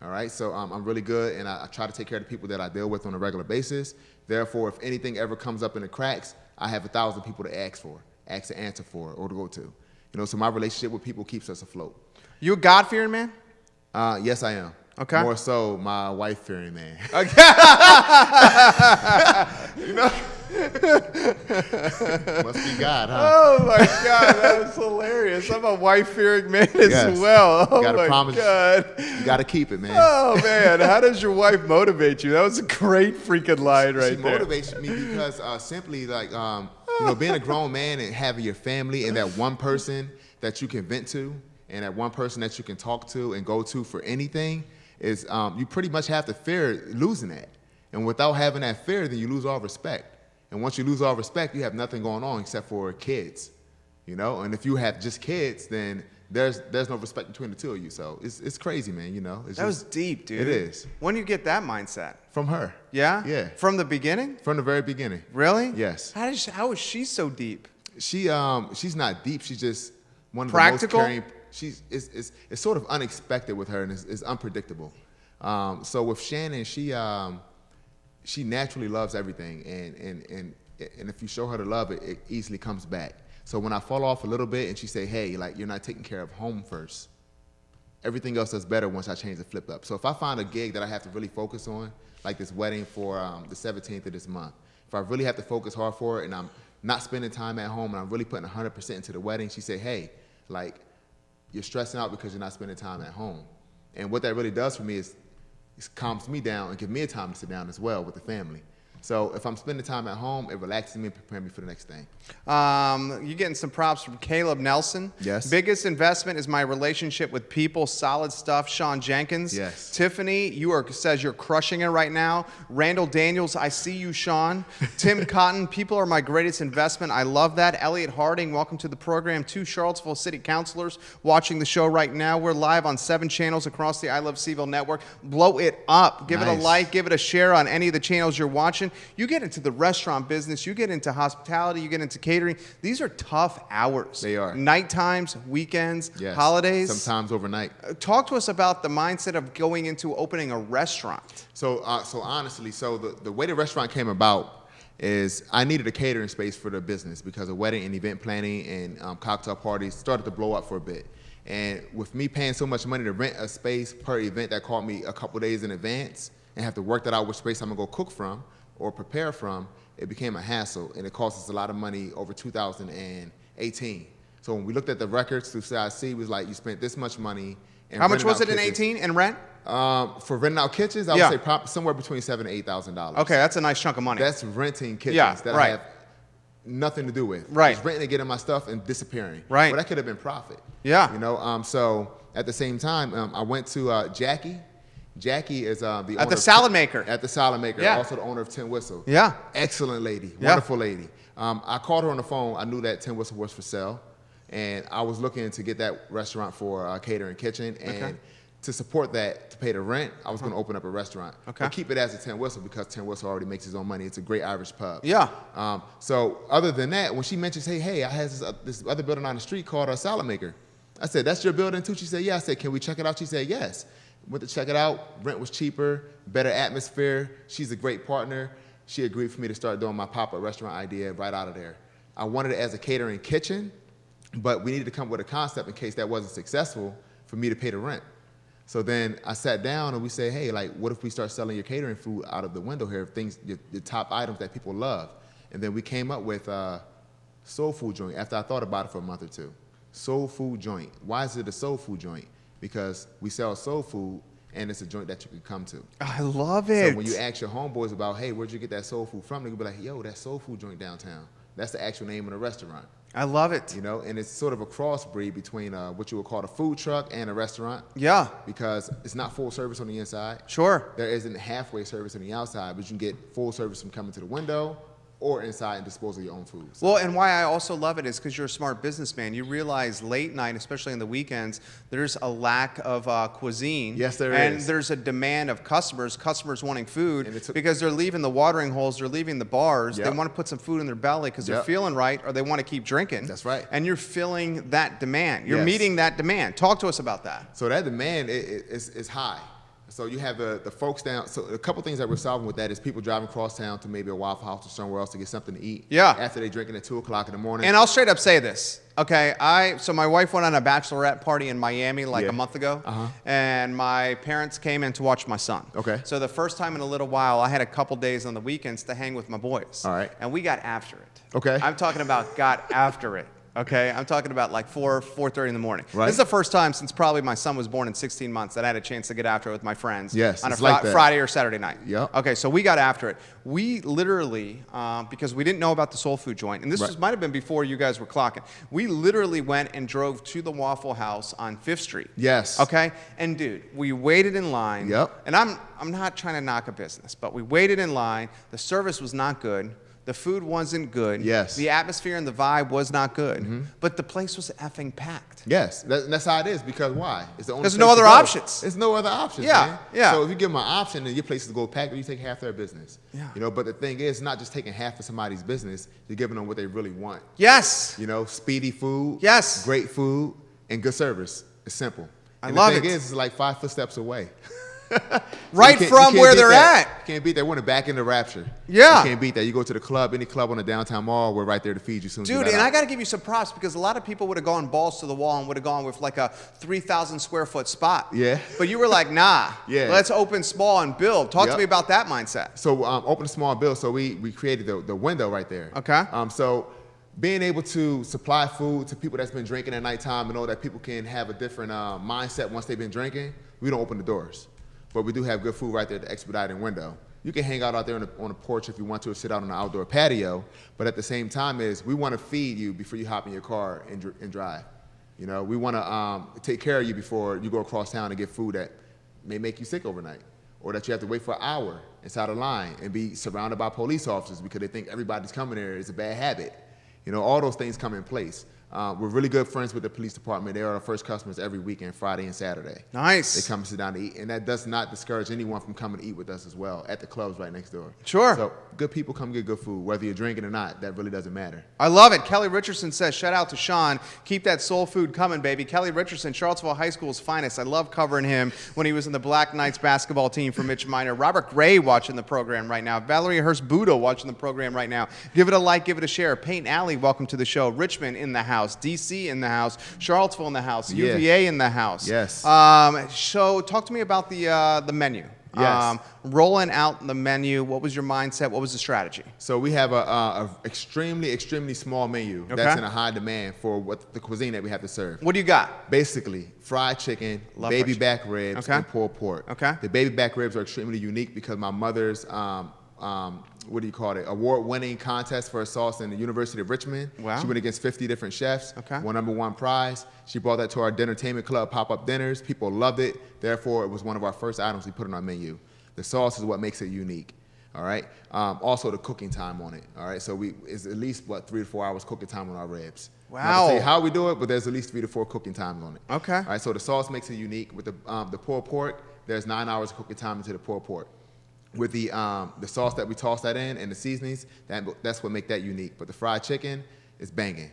All right, so I'm really good, and I try to take care of the people that I deal with on a regular basis. Therefore, if anything ever comes up in the cracks, I have 1,000 people to ask to answer for, or to go to. You know, so my relationship with people keeps us afloat. You a God-fearing man? Yes, I am. Okay. More so, my wife-fearing man. Okay. You know? Must be God, huh? Oh my God, that was hilarious. I'm a wife-fearing man as well. Oh my God. You gotta keep it, man. Oh man, how does your wife motivate you? That was a great freaking line right there. She motivates me because simply, like, you know, being a grown man and having your family and that one person that you can vent to and that one person that you can talk to and go to for anything is, you pretty much have to fear losing that. And without having that fear, then you lose all respect. And once you lose all respect, you have nothing going on except for kids, you know? And if you have just kids, then there's no respect between the two of you. So it's crazy, man, you know? That was deep, dude. It is. When did you get that mindset? From her. Yeah? Yeah. From the beginning? From the very beginning. Really? Yes. How is she so deep? She's not deep. She's just one of practical? The most caring. It's sort of unexpected with her, and it's unpredictable. So with Shannon, she naturally loves everything, and if you show her the love, it easily comes back. So when I fall off a little bit and she say, hey, like, you're not taking care of home first, everything else does better once I change the flip up. So if I find a gig that I have to really focus on, like this wedding for the 17th of this month, if I really have to focus hard for it and I'm not spending time at home and I'm really putting 100% into the wedding, she say, hey, like, you're stressing out because you're not spending time at home. And what that really does for me is it calms me down and gives me a time to sit down as well with the family. So if I'm spending time at home, it relaxes me and prepares me for the next thing. You're getting some props from Caleb Nelson. Yes. Biggest investment is my relationship with people. Solid stuff. Shaun Jenkins. Yes. Tiffany, says you're crushing it right now. Randall Daniels, I see you, Shaun. Tim Cotton, people are my greatest investment. I love that. Elliot Harding, welcome to the program. 2 Charlottesville City Councilors watching the show right now. We're live on 7 channels across the I Love CVille network. Blow it up. Give it a like. Give it a share on any of the channels you're watching. You get into the restaurant business, you get into hospitality, you get into catering. These are tough hours. They are. Night times, weekends, yes. Holidays. Sometimes overnight. Talk to us about the mindset of going into opening a restaurant. So honestly, the way the restaurant came about is I needed a catering space for the business because of wedding and event planning and cocktail parties started to blow up for a bit. And with me paying so much money to rent a space per event that called me a couple days in advance and have to work that out which space I'm gonna go cook from or prepare from, it became a hassle, and it cost us a lot of money over 2018. So when we looked at the records through CIC, it was like, you spent this much money. And how much was it in 18 in rent? For renting out kitchens, I would say somewhere between $7,000 to $8,000. Okay, that's a nice chunk of money. That's renting kitchens that I have nothing to do with. Right. Just renting and getting my stuff and disappearing. Right. Well, that could have been profit. Yeah. You know, so at the same time, I went to Jackie. Jackie is the owner at the salad maker. At the salad maker, yeah. Also the owner of Tin Whistle. Yeah. Excellent lady, wonderful lady. I called her on the phone. I knew that Tin Whistle was for sale, and I was looking to get that restaurant for catering kitchen. And to support that, to pay the rent, I was going to open up a restaurant. Okay. But keep it as a Tin Whistle because Tin Whistle already makes his own money. It's a great Irish pub. Yeah. So other than that, when she mentions, hey, I have this other building on the street called a Salad Maker. I said, that's your building too? She said, yeah. I said, can we check it out? She said, yes. Went to check it out. Rent was cheaper, better atmosphere. She's a great partner. She agreed for me to start doing my pop-up restaurant idea right out of there. I wanted it as a catering kitchen, but we needed to come up with a concept in case that wasn't successful for me to pay the rent. So then I sat down and we said, hey, like, what if we start selling your catering food out of the window here, things, your top items that people love? And then we came up with soul food joint after I thought about it for a month or two. Soul food joint. Why is it a soul food joint? Because we sell soul food and it's a joint that you can come to. I love it. So when you ask your homeboys about, hey, where'd you get that soul food from? They'll be like, yo, that soul food joint downtown. That's the actual name of the restaurant. I love it. You know, and it's sort of a crossbreed between what you would call a food truck and a restaurant. Yeah. Because it's not full service on the inside. Sure. There isn't halfway service on the outside, but you can get full service from coming to the window or inside and dispose of your own food. So. Well, and why I also love it is because you're a smart businessman. You realize late night, especially on the weekends, there's a lack of cuisine. Yes, there and is. And there's a demand of customers wanting food because they're leaving the watering holes, they're leaving the bars. Yep. They want to put some food in their belly because they're Yep. feeling right or they want to keep drinking. That's right. And you're filling that demand. You're Yes. meeting that demand. Talk to us about that. So that demand is high. So you have the folks down. So a couple things that we're solving with that is people driving across town to maybe a Waffle House or somewhere else to get something to eat. Yeah. After they drinking at 2 o'clock in the morning. And I'll straight up say this. Okay, so my wife went on a bachelorette party in Miami like Yeah. a month ago, Uh-huh. and my parents came in to watch my son. Okay. So the first time in a little while, I had a couple days on the weekends to hang with my boys. All right. And we got after it. Okay. I'm talking about got after it. Okay, I'm talking about like 4:30 in the morning. Right. This is the first time since probably my son was born in 16 months that I had a chance to get after it with my friends. Yes, on a it's like that. Friday or Saturday night. Yep. Okay, so we got after it. We literally, because we didn't know about the soul food joint, and this Right. might have been before you guys were clocking. We literally went and drove to the Waffle House on 5th Street. Yes. Okay, and dude, we waited in line. Yep. And I'm not trying to knock a business, but we waited in line. The service was not good. The food wasn't good. Yes. The atmosphere and the vibe was not good. But the place was effing packed. Yes, that's how it is. Because why? It's the only There's place no other to go. options. There's no other options. Yeah, Man. yeah. So if you give them an option and your place is go packed, you take half their business. Yeah. You know, but the thing is, not just taking half of somebody's business. You're giving them what they really want. Yes. You know, speedy food. Yes. Great food and good service. It's simple. I And love the thing it. is, it's like 5 footsteps away. Right you from can't where beat they're that. at. You can't beat that. We're in the back end of Rapture. Yeah. You can't beat that. You go to the club, any club on the downtown mall, we're right there to feed you soon as you Dude, get and out. I got to give you some props because a lot of people would have gone balls to the wall and would have gone with like a 3,000 square foot spot. Yeah. But you were like, nah. Yeah. Let's open small and build. Talk to Yep. me about that mindset. So open a small bill. So we created the window right there. Okay. So being able to supply food to people that's been drinking at nighttime and know that people can have a different mindset once they've been drinking, we don't open the doors. But we do have good food right there at the expediting window. You can hang out there on the porch if you want to, or sit out on the outdoor patio. But at the same time we want to feed you before you hop in your car and drive. You know, we want to take care of you before you go across town and get food that may make you sick overnight, or that you have to wait for an hour inside a line and be surrounded by police officers because they think everybody's coming there is a bad habit. You know, all those things come in place. We're really good friends with the police department. They are our first customers every weekend, Friday and Saturday. Nice. They come and sit down to eat, and that does not discourage anyone from coming to eat with us as well at the clubs right next door. Sure. So good people come get good food, whether you're drinking or not. That really doesn't matter. I love it. Kelly Richardson says, shout out to Shaun. Keep that soul food coming, baby. Kelly Richardson, Charlottesville High School's finest. I love covering him when he was in the Black Knights basketball team for Mitch Minor. Robert Gray watching the program right now. Valerie Hurst-Budo watching the program right now. Give it a like, give it a share. Peyton Alley, welcome to the show. Richmond in the house. D.C. in the house. Charlottesville in the house. Yeah. UVA in the house. Yes. So talk to me about the menu. Yes. Rolling out the menu, what was your mindset? What was the strategy? So we have a extremely small menu Okay. that's in a high demand for what the cuisine that we have to serve. What do you got? Basically, fried chicken, Love baby fried back ribs, Okay. and pulled pork. Okay. The baby back ribs are extremely unique because my mother's what do you call it? Award-winning contest for a sauce in the University of Richmond. Wow. She went against 50 different chefs. Okay. Won #1 prize. She brought that to our Dinnertainment Club pop-up dinners. People loved it. Therefore, it was one of our first items we put on our menu. The sauce is what makes it unique. All right. Also, the cooking time on it. All right. So it's at least 3 to 4 hours cooking time on our ribs. I'm not gonna tell you Wow. how we do it, but there's at least 3 to 4 cooking times on it. Okay. All right, so the sauce makes it unique. With the pulled pork, there's 9 hours of cooking time into the pulled pork. With the sauce that we toss that in and the seasonings, that's what make that unique. But the fried chicken is banging.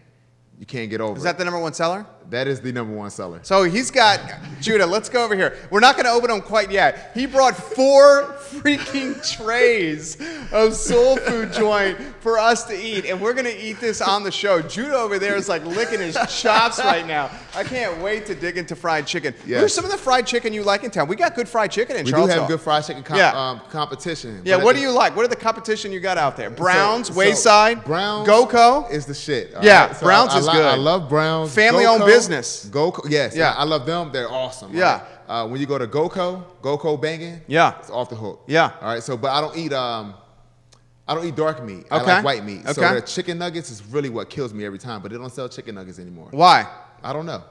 You can't get over Is it. that the #1 seller? That is the #1 seller. So he's got, Judah, let's go over here. We're not going to open them quite yet. He brought 4 freaking trays of soul food joint for us to eat, and we're going to eat this on the show. Judah over there is like licking his chops right now. I can't wait to dig into fried chicken. Yes. Where's some of the fried chicken you like in town? We got good fried chicken in We do Charlottesville. have good fried chicken competition. Yeah, But what at do the- you like? What are the competition you got out there? Browns, So Wayside, Browns GoCo? is the shit. all Yeah, right? Browns is good. I love Browns. Family-owned GoCo, business. GoCo, yes. Yeah. I love them. They're awesome. Yeah. Right? When you go to GoCo banging. Yeah. It's off the hook. Yeah. All right. So, but I don't eat dark meat. I Okay. like white meat. So Okay. the chicken nuggets is really what kills me every time. But they don't sell chicken nuggets anymore. Why? I don't know.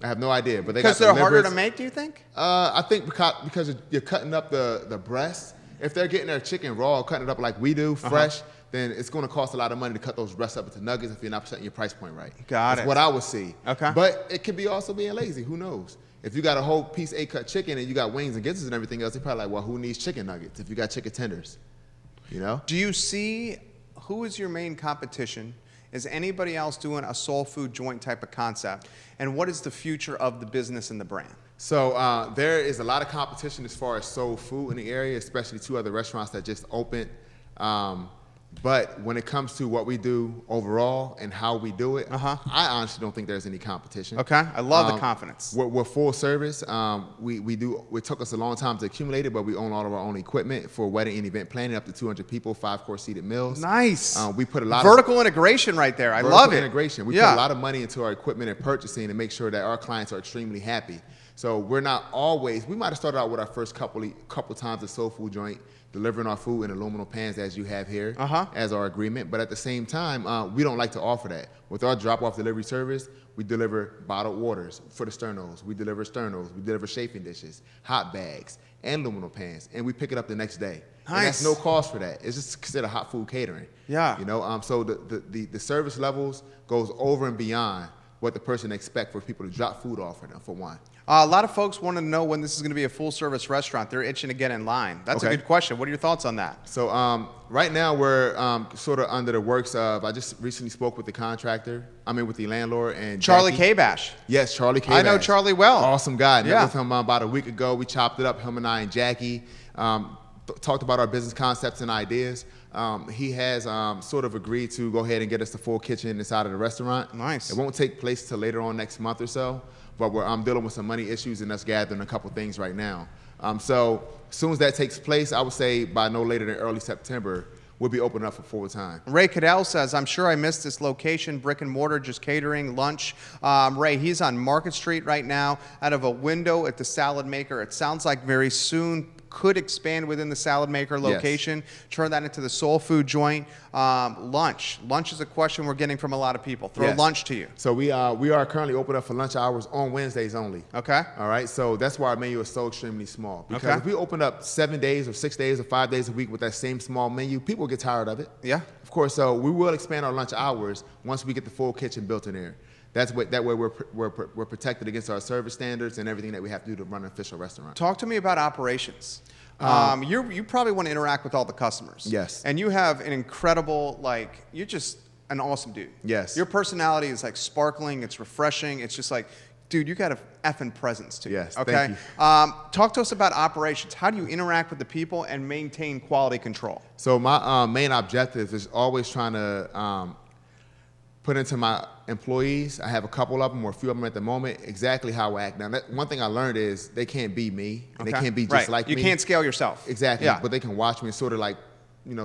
I have no idea. But they Because got they're the harder to livers. make, do you think? I think because you're cutting up the breast. If they're getting their chicken raw, cutting it up like we do, fresh, then it's going to cost a lot of money to cut those breasts up into nuggets if you're not setting your price point right. Got That's it. what I would see. Okay. But it could be also being lazy. Who knows? If you got a whole piece A-cut chicken and you got wings and gizzards and everything else, they're probably like, well, who needs chicken nuggets if you got chicken tenders? You know? Do you see who is your main competition? Is anybody else doing a soul food joint type of concept? And what is the future of the business and the brand? So there is a lot of competition as far as soul food in the area, especially 2 other restaurants that just opened. But when it comes to what we do overall and how we do it, I honestly don't think there's any competition. Okay, I love the confidence. We're full service. It took us a long time to accumulate it, but we own all of our own equipment for wedding and event planning, up to 200 people, 5-course seated meals. Nice. We put a lot vertical integration right there. I love it. Integration. We put a lot of money into our equipment and purchasing to make sure that our clients are extremely happy. So we're not always. We might have started out with our first couple times at Soul Food Joint, delivering our food in aluminum pans as you have here as our agreement. But at the same time, we don't like to offer that. With our drop-off delivery service, we deliver bottled waters for the sternos. We deliver sternos. We deliver chafing dishes, hot bags, and aluminum pans, and we pick it up the next day. Nice. And that's no cost for that. It's just considered hot food catering. Yeah. You know, so the service levels goes over and beyond what the person expects for people to drop food off for them, for one. A lot of folks want to know when this is going to be a full-service restaurant. They're itching to get in line. That's a good question. What are your thoughts on that? So right now we're sort of under the works of, I just recently spoke with the contractor, with the landlord and Charlie Jackie. K-Bash. Yes, Charlie K. I know Charlie well. Awesome guy. Met Yeah. with him about a week ago. We chopped it up, him and I and Jackie. Talked about our business concepts and ideas. He has sort of agreed to go ahead and get us the full kitchen inside of the restaurant. Nice. It won't take place till later on next month or so, but I'm dealing with some money issues and us gathering a couple things right now. So as soon as that takes place, I would say by no later than early September, we'll be open up for full time. Ray Cadell says, I'm sure I missed this location, brick and mortar, just catering, lunch. Ray, he's on Market Street right now out of a window at the Salad Maker. It sounds like very soon could expand within the Salad Maker location, turn that into the soul food joint. Lunch. Lunch is a question we're getting from a lot of people. Throw lunch to you. So we are currently open up for lunch hours on Wednesdays only. Okay. All right. So that's why our menu is so extremely small. Because if we open up 7 days or 6 days or 5 days a week with that same small menu, people get tired of it. Yeah. Of course. So we will expand our lunch hours once we get the full kitchen built in there. That way we're protected against our service standards and everything that we have to do to run an official restaurant. Talk to me about operations. You probably want to interact with all the customers. Yes. And you have an incredible, you're just an awesome dude. Yes. Your personality is sparkling. It's refreshing. It's just dude, you got a effing presence to you. Yes, Okay. thank you. Talk to us about operations. How do you interact with the people and maintain quality control? So my main objective is always trying to put into my employees. I have a couple of them or a few of them at the moment, exactly how I act. Now, one thing I learned is they can't be me. And they can't be just like me. You can't scale yourself. Exactly. Yeah. But they can watch me and sort of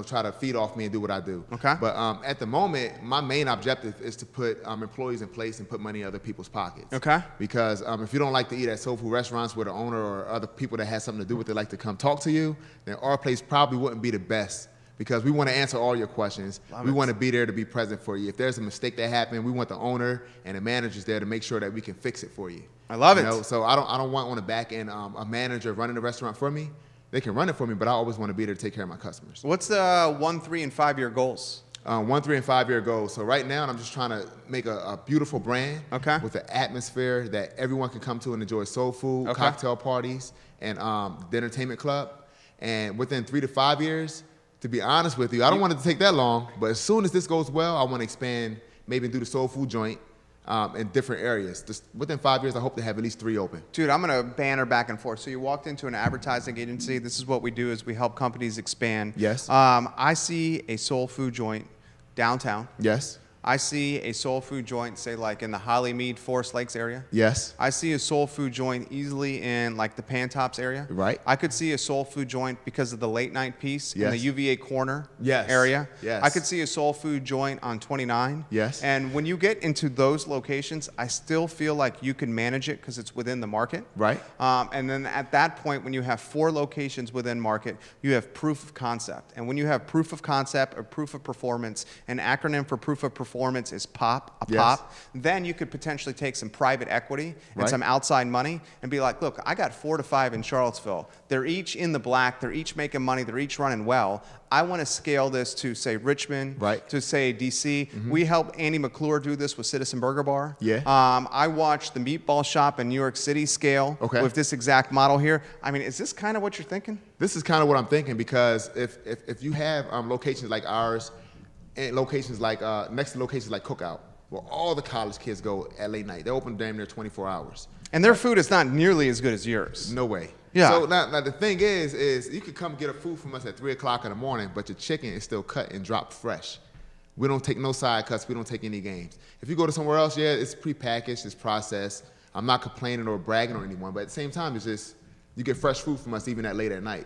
try to feed off me and do what I do. Okay. But at the moment, my main objective is to put employees in place and put money in other people's pockets. Okay. Because if you don't like to eat at soul food restaurants where the owner or other people that have something to do with it like to come talk to you, then our place probably wouldn't be the best. Because we want to answer all your questions. We want to be there to be present for you. If there's a mistake that happened, we want the owner and the managers there to make sure that we can fix it for you. I love it. So I don't want on the back end a manager running the restaurant for me. They can run it for me, but I always want to be there to take care of my customers. What's the 1, 3, and 5 year goals? 1, 3, and 5 year goals. So right now, I'm just trying to make a beautiful brand with an atmosphere that everyone can come to and enjoy soul food, cocktail parties, and the entertainment club. And within 3 to 5 years, to be honest with you, I don't want it to take that long, but as soon as this goes well, I want to expand, maybe do the soul food joint in different areas. Just within 5 years, I hope to have at least 3 open. Dude, I'm going to banner back and forth. So you walked into an advertising agency. This is what we do is we help companies expand. Yes. I see a soul food joint downtown. Yes. I see a soul food joint, say like in the Hollymead, Forest Lakes area. Yes. I see a soul food joint easily in like the Pantops area. Right. I could see a soul food joint because of the late night piece in the UVA corner area. Yes. I could see a soul food joint on 29. Yes. And when you get into those locations, I still feel like you can manage it because it's within the market. Right. And then at that point, when you have 4 locations within market, you have proof of concept. And when you have proof of concept or proof of performance, an acronym for proof of performance is POP, POP, then you could potentially take some private equity and some outside money and be like, look, I got 4 to 5 in Charlottesville. They're each in the black. They're each making money. They're each running well. I want to scale this to, say, Richmond, to, say, D.C. We helped Andy McClure do this with Citizen Burger Bar. Yeah. I watched the Meatball Shop in New York City scale with this exact model here. I mean, is this kind of what you're thinking? This is kind of what I'm thinking because if you have locations like ours, and locations like next to locations like Cookout, where all the college kids go at late night. They're open damn near 24 hours. And their food is not nearly as good as yours. No way. Yeah. So now the thing is you could come get a food from us at 3 o'clock in the morning, but your chicken is still cut and dropped fresh. We don't take no side cuts. We don't take any games. If you go to somewhere else, it's prepackaged, it's processed. I'm not complaining or bragging on anyone, but at the same time, it's just you get fresh food from us even at late at night.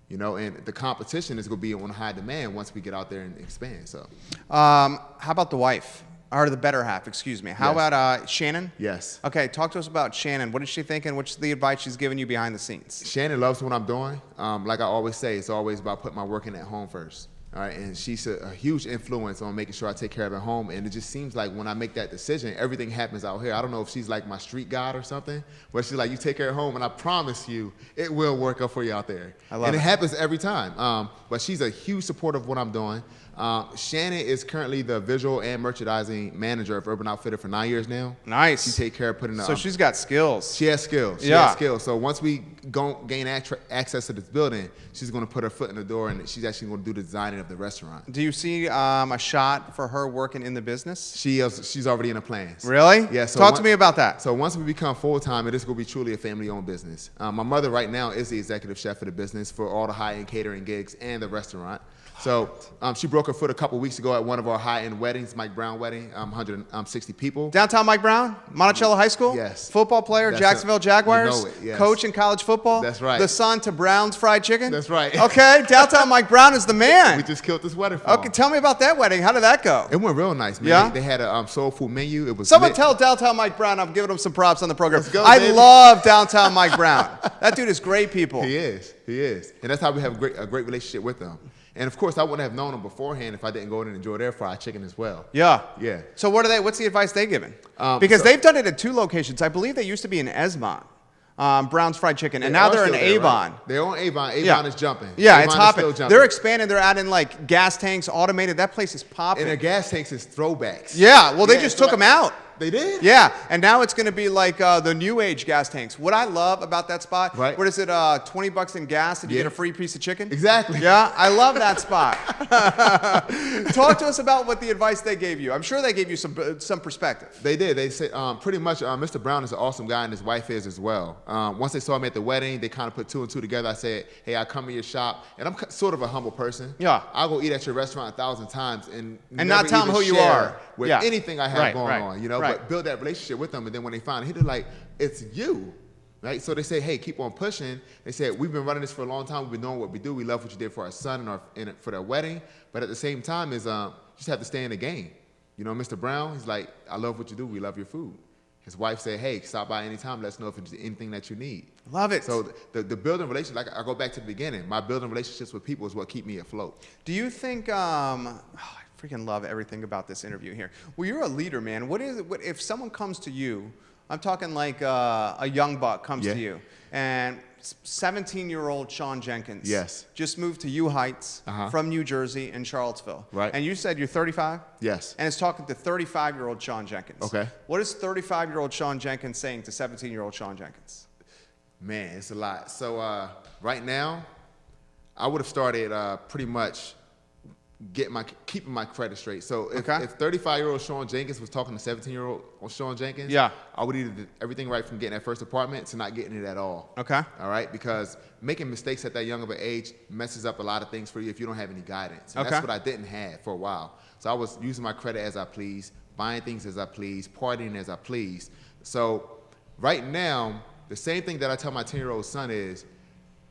You know, and the competition is going to be on high demand once we get out there and expand. So, how about the wife? Or the better half, excuse me. How about Shannon? Yes. Okay, talk to us about Shannon. What is she thinking? What's the advice she's giving you behind the scenes? Shannon loves what I'm doing. Like I always say, it's always about putting my work in at home first. All right, and she's a huge influence on making sure I take care of her home. And it just seems like when I make that decision, everything happens out here. I don't know if she's like my street god or something, but she's like, you take care of home, and I promise you, it will work out for you out there. I love it. And it happens every time. But she's a huge supporter of what I'm doing. Shannon is currently the visual and merchandising manager of Urban Outfitter for 9 years now. Nice. She take care of putting the... So she's got skills. She has skills. She has skills. So once we gain access to this building, she's going to put her foot in the door, and she's actually going to do the designing of the restaurant. Do you see a shot for her working in the business? She's already in the plans. Really? Yeah. So Talk to me about that. So once we become full-time, it is going to be truly a family-owned business. My mother right now is the executive chef of the business for all the high-end catering gigs and the restaurant. So she broke her foot a couple weeks ago at one of our high-end weddings, Mike Brown wedding, 160 people. Downtown Mike Brown, Monticello High School? Yes. Football player, Jacksonville Jaguars? You know it, yes. Coach in college football? That's right. The son to Brown's Fried Chicken? That's right. Okay, Downtown Mike Brown is the man. We just killed this wedding for Okay, tell me about that wedding. How did that go? It went real nice, man. Yeah? They had a soul food menu. It was Someone lit. tell Downtown Mike Brown I'm giving him some props on the program. Let's go, I baby. love Downtown Mike Brown. That dude is great people. He is. And that's how we have a great relationship with them. And of course, I wouldn't have known them beforehand if I didn't go in and enjoy their fried chicken as well. Yeah. Yeah. So what's the advice they giving? Because they've done it at 2 locations. I believe they used to be in Esmont, Brown's Fried Chicken, and now they're in Avon. Right? They're on Avon. Avon is jumping. Yeah, Avon it's is hopping. still jumping. They're expanding. They're adding like gas tanks, automated. That place is popping. And their gas tanks is throwbacks. Yeah, well, they just took them out. They did? Yeah, and now it's going to be like the new age gas tanks. What I love about that spot, right? What is it, $20 in gas and you get a free piece of chicken? Exactly. Yeah, I love that spot. Talk to us about what the advice they gave you. I'm sure they gave you some perspective. They did. They said pretty much Mr. Brown is an awesome guy, and his wife is as well. Once they saw me at the wedding, they kind of put 2 and 2 together. I said, hey, I come to your shop, and I'm sort of a humble person. Yeah. I'll go eat at your restaurant 1,000 times and not tell them who you are. With anything I have going on, you know, right. But build that relationship with them, and then when they find it, they're like, it's you. Right? So they say, hey, keep on pushing. They said, we've been running this for a long time. We've been doing what we do. We love what you did for our son and for their wedding. But at the same time, you just have to stay in the game. You know, Mr. Brown, he's like, I love what you do. We love your food. His wife said, hey, stop by anytime. Let us know if it's anything that you need. Love it. So the building relationships, like I go back to the beginning, my building relationships with people is what keep me afloat. Do you think, I freaking love everything about this interview here. Well, you're a leader, man. What if someone comes to you, I'm talking like a young buck comes to you, and 17-year-old Shaun Jenkins. Yes. Just moved to U Heights from New Jersey in Charlottesville. Right. And you said you're 35? Yes. And it's talking to 35-year-old Shaun Jenkins. Okay. What is 35-year-old Shaun Jenkins saying to 17-year-old Shaun Jenkins? Man, it's a lot. So right now, I would have started pretty much keeping my credit straight. So if 35-year-old Shaun Jenkins was talking to 17-year-old Shaun Jenkins, I would either do everything right from getting that first apartment to not getting it at all. Okay. All right, because making mistakes at that young of an age messes up a lot of things for you if you don't have any guidance. And that's what I didn't have for a while. So I was using my credit as I please, buying things as I please, partying as I please. So right now, the same thing that I tell my 10-year-old son is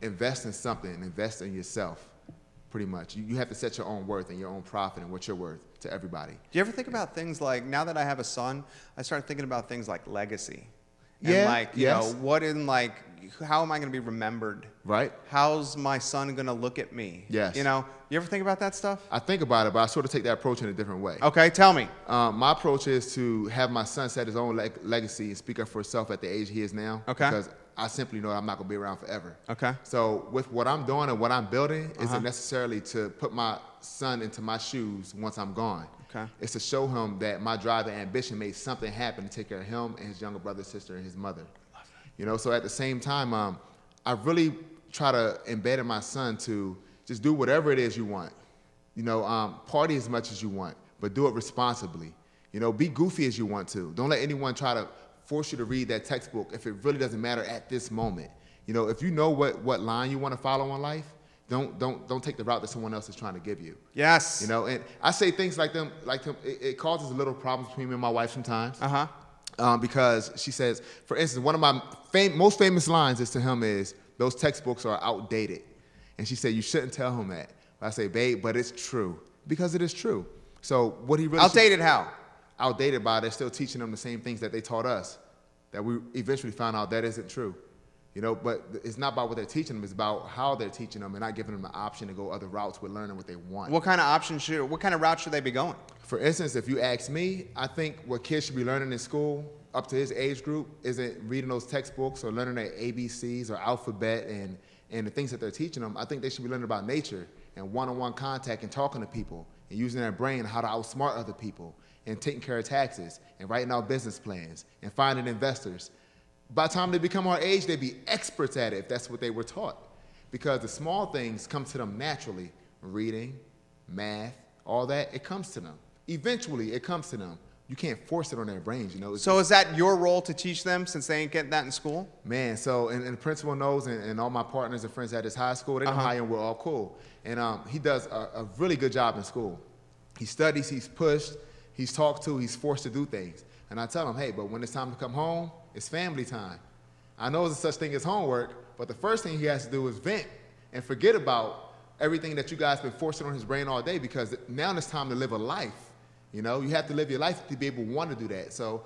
invest in something, invest in yourself. Pretty much. You have to set your own worth and your own profit and what you're worth to everybody. Do you ever think about things like, now that I have a son, I start thinking about things like legacy. And you know, how am I going to be remembered? Right. How's my son going to look at me? Yes. You know, you ever think about that stuff? I think about it, but I sort of take that approach in a different way. Okay, tell me. My approach is to have my son set his own legacy and speak up for himself at the age he is now. Okay. Because I simply know I'm not going to be around forever. Okay. So with what I'm doing and what I'm building isn't necessarily to put my son into my shoes once I'm gone. Okay. It's to show him that my drive and ambition made something happen to take care of him and his younger brother, sister, and his mother. You know, so at the same time, I really try to embed in my son to just do whatever it is you want. You know, party as much as you want, but do it responsibly. You know, be goofy as you want to. Don't let anyone try to force you to read that textbook if it really doesn't matter at this moment. You know, if you know what line you want to follow in life, don't take the route that someone else is trying to give you. Yes. You know, and I say things like them, it causes a little problems between me and my wife sometimes. Because she says, for instance, one of my most famous lines to him is, those textbooks are outdated. And she said, you shouldn't tell him that. But I say, babe, but it's true. Because it is true. So what he really outdated how? Outdated by they're still teaching them the same things that they taught us, that we eventually found out that isn't true. You know, but it's not about what they're teaching them, it's about how they're teaching them and not giving them the option to go other routes with learning what they want. What kind of route should they be going? For instance, if you ask me, I think what kids should be learning in school up to his age group isn't reading those textbooks or learning their ABCs or alphabet and the things that they're teaching them. I think they should be learning about nature and one-on-one contact and talking to people and using their brain how to outsmart other people and taking care of taxes and writing out business plans and finding investors. By the time they become our age, they'd be experts at it if that's what they were taught. Because the small things come to them naturally. Reading, math, all that, it comes to them. Eventually, it comes to them. You can't force it on their brains, you know. So is that your role to teach them since they ain't getting that in school? Man, so, and the principal knows, and all my partners and friends at his high school, they know how we're all cool. And he does a really good job in school. He studies, he's pushed, he's talked to, he's forced to do things. And I tell him, hey, but when it's time to come home, it's family time. I know there's such thing as homework, but the first thing he has to do is vent and forget about everything that you guys have been forcing on his brain all day, because now it's time to live a life. You know, you have to live your life to be able to want to do that. So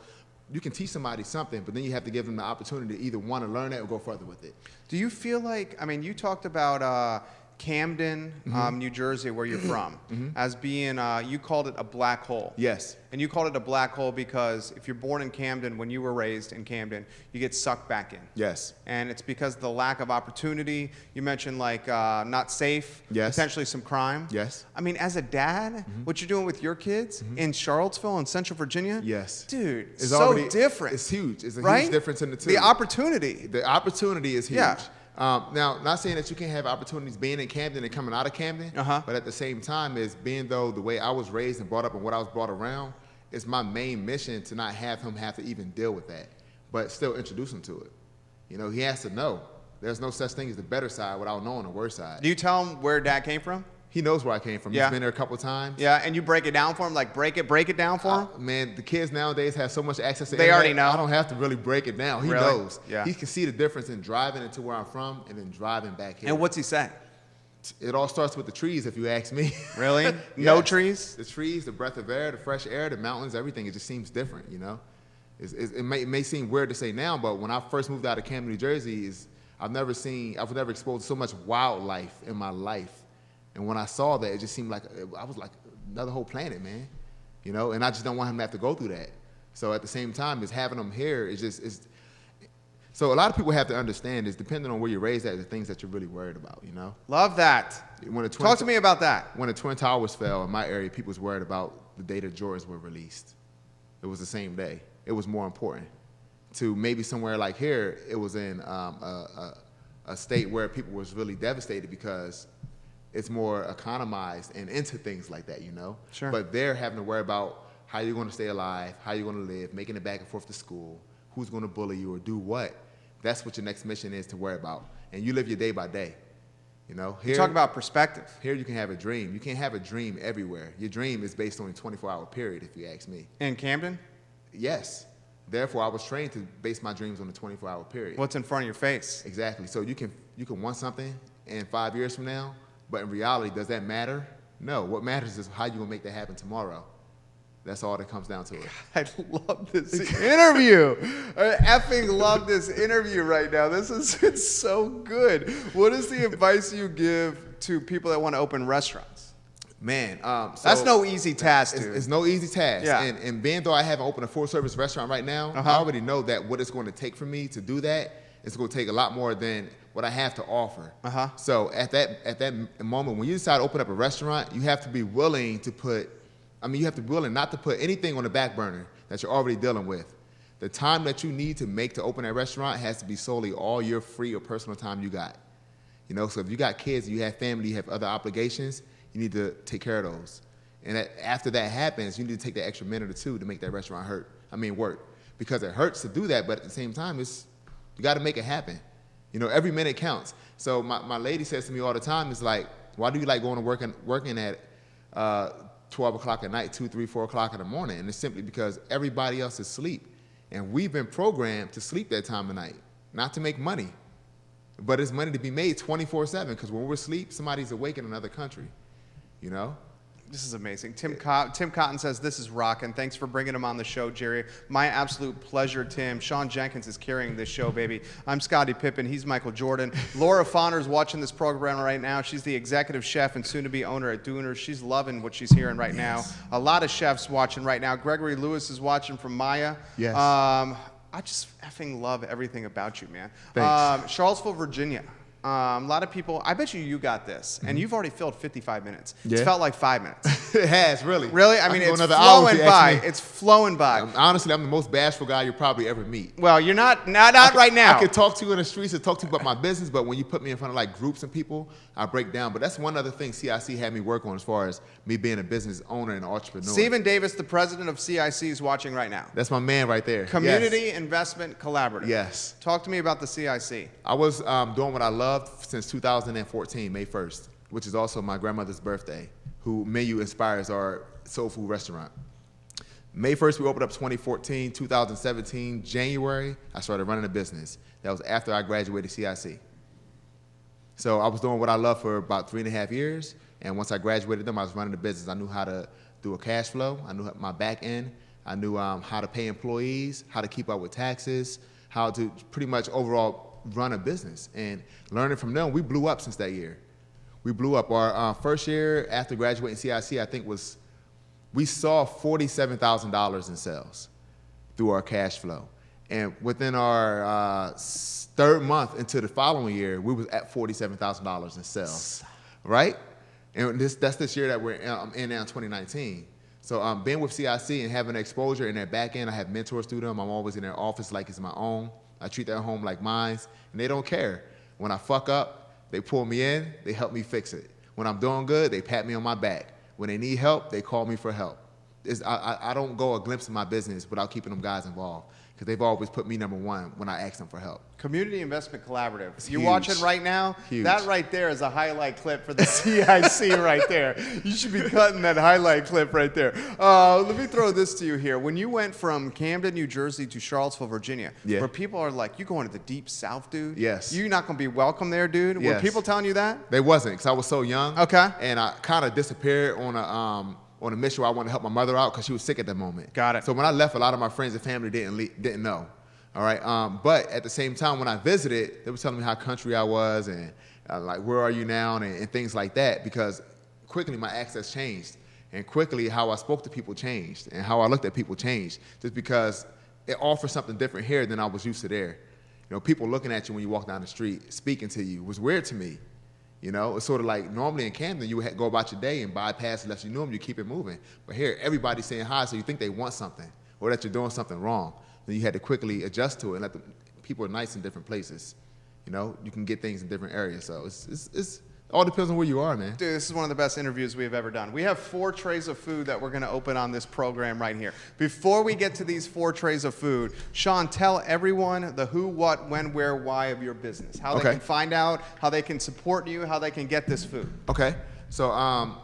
you can teach somebody something, but then you have to give them the opportunity to either want to learn it or go further with it. Do you feel like, I mean, you talked about Camden, New Jersey, where you're from, as being, you called it a black hole. Yes. And you called it a black hole because if you're born in Camden, when you were raised in Camden, you get sucked back in. Yes. And it's because of the lack of opportunity. You mentioned like not safe, potentially some crime. Yes. I mean, as a dad, what you're doing with your kids in Charlottesville and Central Virginia, dude, it's so different. It's huge. It's a huge difference in the two. The opportunity. The opportunity is huge. Yeah. Now, not saying that you can't have opportunities being in Camden and coming out of Camden, but at the same time, is being though the way I was raised and brought up and what I was brought around, it's my main mission to not have him have to even deal with that, but still introduce him to it. You know, he has to know there's no such thing as the better side without knowing the worse side. Do you tell him where Dad came from? He knows where I came from. He's been there a couple of times. Yeah, and you break it down for him, like break it down for him? Man, the kids nowadays have so much access to They internet, already know. I don't have to really break it down. He Really? knows. Yeah. He can see the difference in driving into where I'm from and then driving back here. And what's he say? It all starts with the trees, if you ask me. Really? No trees? The trees, the breath of air, the fresh air, the mountains, everything. It just seems different, you know? It may seem weird to say now, but when I first moved out of Camden, New Jersey, I was never exposed to so much wildlife in my life. And when I saw that, it just seemed like, I was like another whole planet, man. You know? And I just don't want him to have to go through that. So at the same time, having him here, So a lot of people have to understand is depending on where you're raised at, the things that you're really worried about, you know? Love that. Talk to me about that. When the Twin Towers fell in my area, people was worried about the day the Jordans were released. It was the same day. It was more important. To maybe somewhere like here, it was in a state where people was really devastated because it's more economized and into things like that, you know? Sure. But they're having to worry about how you're going to stay alive, how you're going to live, making it back and forth to school, who's going to bully you or do what. That's what your next mission is to worry about. And you live your day by day. You know, here, talk about perspective. Here you can have a dream. You can't have a dream everywhere. Your dream is based on a 24-hour period, if you ask me. In Camden? Yes. Therefore, I was trained to base my dreams on a 24-hour period. What's in front of your face? Exactly. So you can want something in 5 years from now, but in reality, does that matter? No. What matters is how you're going to make that happen tomorrow. That's all that comes down to it. I love this interview. I effing love this interview right now. It's so good. What is the advice you give to people that want to open restaurants? Man, that's no easy task, dude. It's no easy task. Yeah. And being though I haven't opened a full-service restaurant right now, I already know that what it's going to take for me to do that, it's going to take a lot more than what I have to offer. So at that moment, when you decide to open up a restaurant, you have to be willing to you have to be willing not to put anything on the back burner that you're already dealing with. The time that you need to make to open that restaurant has to be solely all your free or personal time you got. You know, so if you got kids, you have family, you have other obligations, you need to take care of those. And after that happens, you need to take that extra minute or two to make that restaurant work. Because it hurts to do that, but at the same time, you got to make it happen. You know, every minute counts. So my lady says to me all the time, it's like, why do you like going to working at 12 o'clock at night, 2, 3, 4 o'clock in the morning? And it's simply because everybody else is asleep. And we've been programmed to sleep that time of night, not to make money. But it's money to be made 24/7, because when we're asleep, somebody's awake in another country, you know? This is amazing. Tim Cotton says, this is rockin'. Thanks for bringing him on the show, Jerry. My absolute pleasure, Tim. Shaun Jenkins is carrying this show, baby. I'm Scottie Pippen. He's Michael Jordan. Laura Fonner's watching this program right now. She's the executive chef and soon-to-be owner at Dooner's. She's loving what she's hearing right now. A lot of chefs watching right now. Gregory Lewis is watching from Maya. Yes. I just effing love everything about you, man. Thanks. Charlottesville, Virginia. A lot of people, I bet you got this, and you've already filled 55 minutes. Yeah. It's felt like 5 minutes. It has, really. Really? I mean, can go it's another hour if flowing you ask by. me. It's flowing by. Honestly, I'm the most bashful guy you'll probably ever meet. Well, you're not right now. I could talk to you in the streets and talk to you about my business, but when you put me in front of like groups and people, I break down. But that's one other thing CIC had me work on as far as me being a business owner and entrepreneur. Stephen Davis, the president of CIC, is watching right now. That's my man right there. Community Investment Collaborative. Yes. Talk to me about the CIC. I was doing what I loved since 2014, May 1st, which is also my grandmother's birthday, who menu inspires our soul food restaurant. May 1st, we opened up 2014, 2017, January, I started running a business. That was after I graduated CIC. So I was doing what I loved for about 3.5 years, and once I graduated them, I was running the business. I knew how to do a cash flow. I knew my back end. I knew how to pay employees, how to keep up with taxes, how to pretty much overall run a business. And learning from them, we blew up since that year. We blew up. Our first year after graduating CIC, I think we saw $47,000 in sales through our cash flow. And within our third month into the following year, we was at $47,000 in sales, right? And that's this year that we're in now, 2019. So being with CIC and having exposure in their back end, I have mentors through them. I'm always in their office like it's my own. I treat their home like mine, and they don't care. When I fuck up, they pull me in, they help me fix it. When I'm doing good, they pat me on my back. When they need help, they call me for help. I don't go a glimpse of my business without keeping them guys involved, because they've always put me number one when I ask them for help. Community Investment Collaborative. You're huge. watching right now? Huge. That right there is a highlight clip for the CIC right there. You should be cutting that highlight clip right there. Let me throw this to you here. When you went from Camden, New Jersey to Charlottesville, Virginia, where people are like, you going to the deep south, dude? Yes. You're not going to be welcome there, dude? Yes. Were people telling you that? They wasn't, because I was so young. Okay. And I kind of disappeared on a mission where I wanted to help my mother out because she was sick at that moment. Got it. So when I left, a lot of my friends and family didn't know. All right. But at the same time, when I visited, they were telling me how country I was and like, where are you now, and things like that, because quickly my access changed, and quickly how I spoke to people changed, and how I looked at people changed, just because it offered something different here than I was used to there. You know, people looking at you when you walk down the street, speaking to you was weird to me. You know, it's sort of like normally in Camden, you would go about your day and bypass unless you knew them, you keep it moving. But here, everybody's saying hi, so you think they want something or that you're doing something wrong. Then you had to quickly adjust to it and let the people are nice in different places. You know, you can get things in different areas. So it's all depends on where you are, man. Dude, this is one of the best interviews we've ever done. We have 4 trays of food that we're going to open on this program right here. Before we get to these 4 trays of food, Shaun, tell everyone the who, what, when, where, why of your business. How they can find out, how they can support you, how they can get this food. Okay. So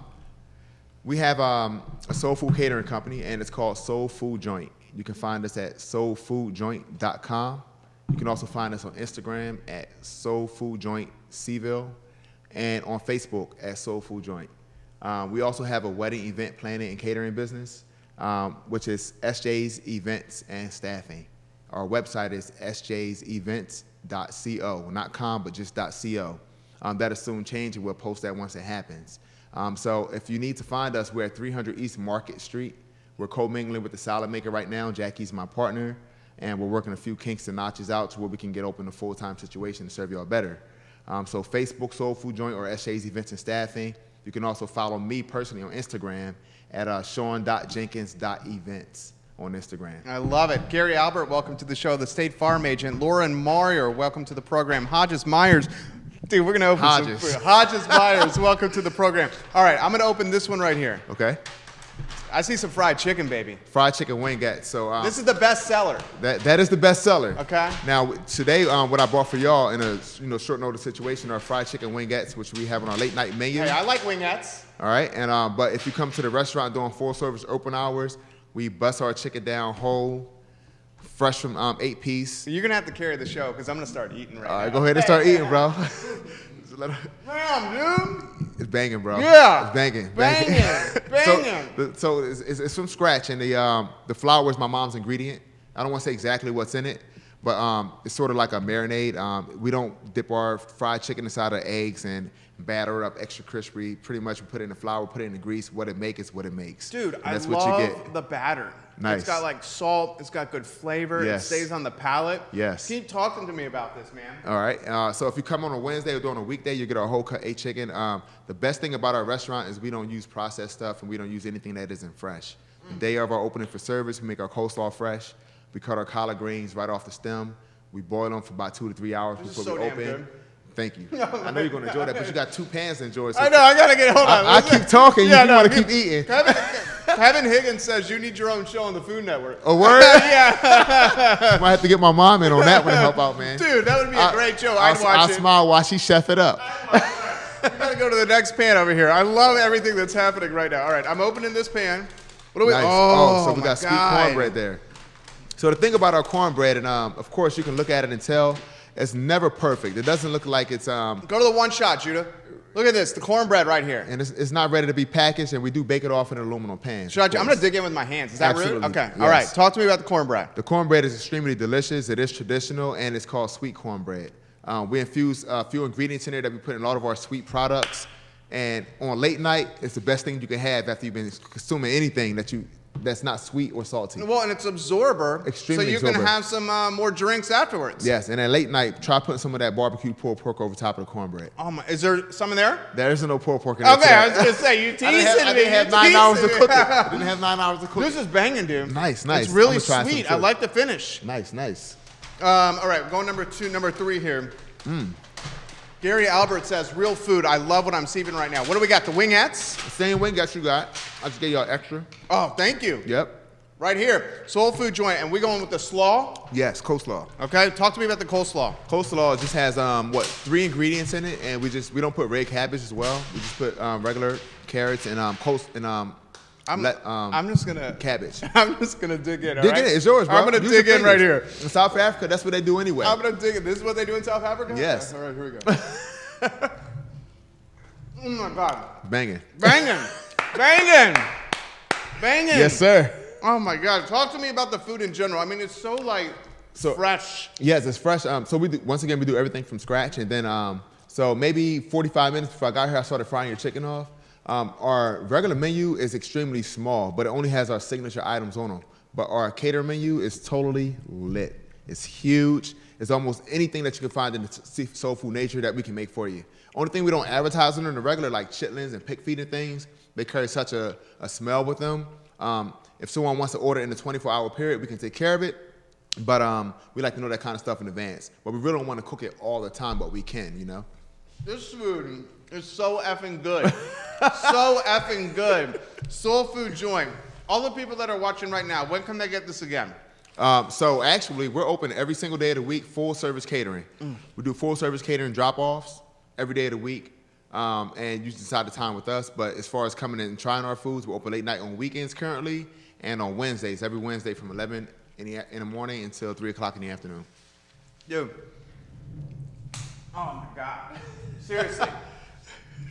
we have a soul food catering company, and it's called Soul Food Joint. You can find us at soulfoodjoint.com. You can also find us on Instagram at Soul Food Joint CVille, and on Facebook at Soul Food Joint. We also have a wedding event planning and catering business, which is SJ's Events and Staffing. Our website is sjsevents.co, not com, but just .co. That'll soon change, and we'll post that once it happens. So if you need to find us, we're at 300 East Market Street. We're co-mingling with the salad maker right now. Jackie's my partner, and we're working a few kinks and notches out to where we can get open a full-time situation to serve y'all better. So Facebook, Soul Food Joint, or SJ's Events and Staffing. You can also follow me personally on Instagram at Shaun.Jenkins.events on Instagram. I love it. Gary Albert, welcome to the show. The State Farm Agent. Lauren Marier, welcome to the program. Hodges Myers. Dude, we're going to open some food. Hodges Myers, welcome to the program. All right, I'm going to open this one right here. Okay. I see some fried chicken, baby. Fried chicken wingettes. So this is the best seller. That is the best seller. Okay. Now today, what I brought for y'all in a short notice situation are fried chicken wingettes, which we have on our late night menu. Hey, I like wingettes. All right, and but if you come to the restaurant during full service open hours, we bust our chicken down whole, fresh from 8-piece. You're gonna have to carry the show because I'm gonna start eating right now. All right, go ahead and start eating, bro. Damn, dude. It's banging, bro. Yeah. It's banging. Banging. So it's from scratch, and the flour is my mom's ingredient. I don't want to say exactly what's in it, but it's sort of like a marinade. We don't dip our fried chicken inside of eggs and batter it up extra crispy. Pretty much we put it in the flour, put it in the grease. What it makes is what it makes. Dude, and that's I what love you get. the batter. Nice. It's got like salt. It's got good flavor. Yes. It stays on the palate. Yes. Keep talking to me about this, man. All right. So if you come on a Wednesday or during a weekday, you get our whole cut 8 chicken. The best thing about our restaurant is we don't use processed stuff, and we don't use anything that isn't fresh. The day of our opening for service, we make our coleslaw fresh. We cut our collard greens right off the stem. We boil them for about 2 to 3 hours before we open. Good. Thank you. I know you're going to enjoy that, but you got 2 pans to enjoy. So I know. I got to get hold on. I keep talking. You want to keep eating. Kevin Higgins says you need your own show on the Food Network. A word? Yeah. Might have to get my mom in on that one to help out, man. Dude, that would be a great show. I'd watch it. I'll smile while she chef it up. You got to go to the next pan over here. I love everything that's happening right now. All right, I'm opening this pan. What do we? Nice. So we got sweet cornbread there. So the thing about our cornbread, and of course you can look at it and tell, it's never perfect. It doesn't look like it's Go to the one shot, Judah. Look at this, the cornbread right here. And it's not ready to be packaged, and we do bake it off in an aluminum pan. I'm going to dig in with my hands. Is that rude? Okay. Yes. All right. Talk to me about the cornbread. The cornbread is extremely delicious. It is traditional, and it's called sweet cornbread. We infuse a few ingredients in there that we put in a lot of our sweet products. And on late night, it's the best thing you can have after you've been consuming anything that's not sweet or salty. Well, and it's absorber, Extremely so you absorber. can have some more drinks afterwards. Yes, and at late night, try putting some of that barbecue pulled pork over top of the cornbread. Oh my! Is there some in there? There isn't no pulled pork in there. Okay, I was gonna say you teasing me. I didn't have 9 hours to cook it. I didn't have 9 hours to cook it. This is banging, dude. Nice. It's really sweet. I like the finish. Nice. All right, going number 3 here. Gary Albert says, real food. I love what I'm seeing right now. What do we got? The wingettes? The same wingettes you got. I just gave y'all extra. Oh, thank you. Yep. Right here, Soul Food Joint, and we're going with the slaw? Yes, coleslaw. Okay, talk to me about the coleslaw. Coleslaw just has 3 ingredients in it, and we don't put red cabbage as well. We just put regular carrots and I'm just gonna cabbage. I'm just gonna dig in. Dig in. It's yours, bro. I'm gonna dig in right here. In South Africa, that's what they do anyway. I'm gonna dig in. This is what they do in South Africa? Yes. Okay, all right, here we go. Oh my God. Banging. Yes, sir. Oh my God. Talk to me about the food in general. I mean, it's so fresh. Yes, it's fresh. So we do everything from scratch, and then so maybe 45 minutes before I got here, I started frying your chicken off. Our regular menu is extremely small, but it only has our signature items on them. But our cater menu is totally lit. It's huge. It's almost anything that you can find in the soul food nature that we can make for you. Only thing we don't advertise on the regular, like chitlins and pig feet and things, they carry such a smell with them. If someone wants to order in a 24-hour period, we can take care of it. But we like to know that kind of stuff in advance. But we really don't want to cook it all the time, but we can, you know? This food is so effing good. So effing good. Soul food joint. All the people that are watching right now, when can they get this again? So actually, we're open every single day of the week, full service catering. We do full service catering drop-offs every day of the week. And you decide the time with us. But as far as coming in and trying our foods, we're open late night on weekends currently and on Wednesdays, every Wednesday from 11 in the morning until 3 o'clock in the afternoon. Dude. Oh, my God. Seriously.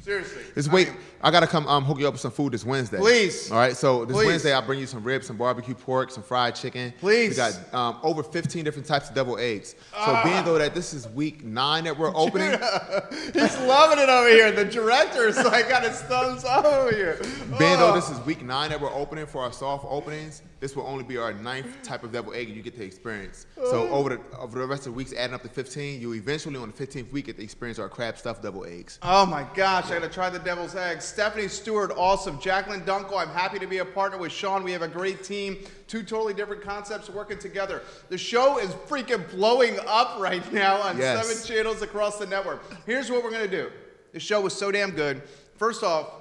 Seriously. I got to come hook you up with some food this Wednesday. Please. All right, so this Wednesday I'll bring you some ribs, some barbecue pork, some fried chicken. Please. We got over 15 different types of deviled eggs. So being though that this is week 9 that we're opening. He's loving it over here. The director's like got his thumbs up over here. Being though this is week 9 that we're opening for our soft openings, this will only be our 9th type of deviled egg you get to experience. So over the rest of the weeks, adding up to 15, you eventually on the 15th week get to experience our crab stuffed deviled eggs. Oh my gosh, I gotta try the devil's eggs. Stephanie Stewart, awesome. Jacqueline Dunkel, I'm happy to be a partner with Shaun. We have a great team. 2 totally different concepts working together. The show is freaking blowing up right now on 7 channels across the network. Here's what we're gonna do. The show was so damn good. First off,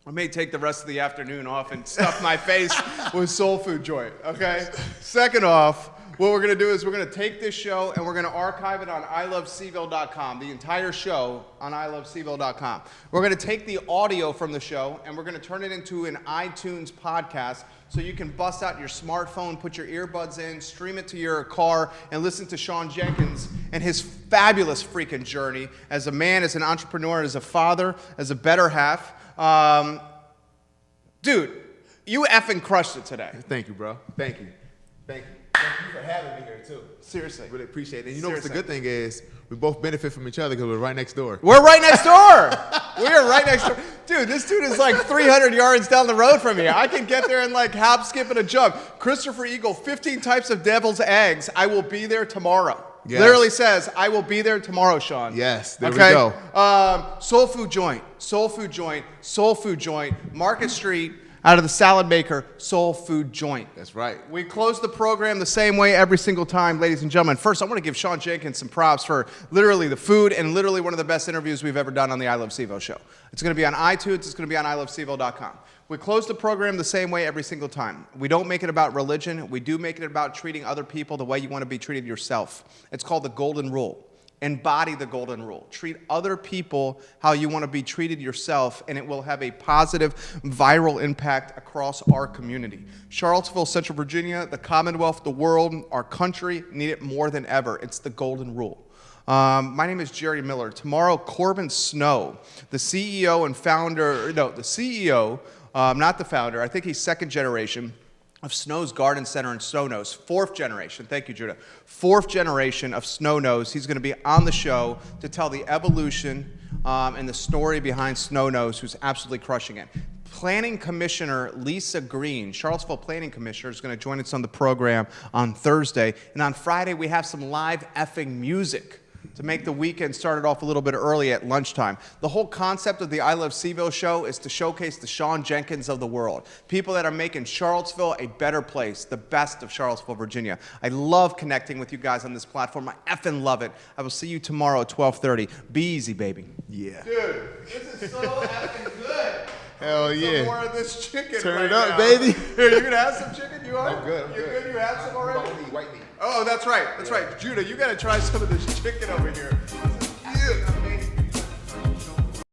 I may take the rest of the afternoon off and stuff my face with soul food joint, okay? Second off, what we're gonna do is we're gonna take this show and we're gonna archive it on ilovecville.com, the entire show on ilovecville.com. We're gonna take the audio from the show and we're gonna turn it into an iTunes podcast so you can bust out your smartphone, put your earbuds in, stream it to your car, and listen to Shaun Jenkins and his fabulous freaking journey as a man, as an entrepreneur, as a father, as a better half. Dude, you effing crushed it today. Thank you, bro. Thank you. Thank you for having me here, too. Seriously. Really appreciate it. And you know what the good thing is? We both benefit from each other because we're right next door. We're right next door. We are right next door. Dude, this dude is like 300 yards down the road from me. I can get there in like hop, skip, and a jump. Christopher Eagle, 15 types of devil's eggs. I will be there tomorrow. Yes. Literally says, I will be there tomorrow, Shaun. Yes, there we go. Soul food joint, soul food joint, soul food joint, Market Street, out of the salad maker, soul food joint. That's right. We close the program the same way every single time, ladies and gentlemen. First, I want to give Shaun Jenkins some props for literally the food and literally one of the best interviews we've ever done on the I Love CVille show. It's going to be on iTunes. It's going to be on ilovecville.com. We close the program the same way every single time. We don't make it about religion. We do make it about treating other people the way you want to be treated yourself. It's called the golden rule. Embody the golden rule. Treat other people how you want to be treated yourself, and it will have a positive viral impact across our community. Charlottesville, Central Virginia, the Commonwealth, the world, our country need it more than ever. It's the golden rule. My name is Jerry Miller. Tomorrow, Corbin Snow, the CEO and founder, not the founder, I think he's second generation, of Snow's Garden Center in Snow Nose. 4th generation. Thank you, Judah. 4th generation of Snow Nose. He's going to be on the show to tell the evolution and the story behind Snow Nose, who's absolutely crushing it. Planning Commissioner Lisa Green, Charlottesville Planning Commissioner, is going to join us on the program on Thursday. And on Friday, we have some live effing music to make the weekend started off a little bit early at lunchtime. The whole concept of the I Love CVille show is to showcase the Shaun Jenkins of the world. People that are making Charlottesville a better place, the best of Charlottesville, Virginia. I love connecting with you guys on this platform. I effing love it. I will see you tomorrow at 12:30. Be easy, baby. Yeah. Dude, this is so effing good. Hell yeah. Some more of this chicken. Turn right it up, now. Here, you gonna have some chicken? You are? I'm good. You're good? You have some already? White meat. Oh, that's right. That's right. Judah, you got to try some of this chicken over here.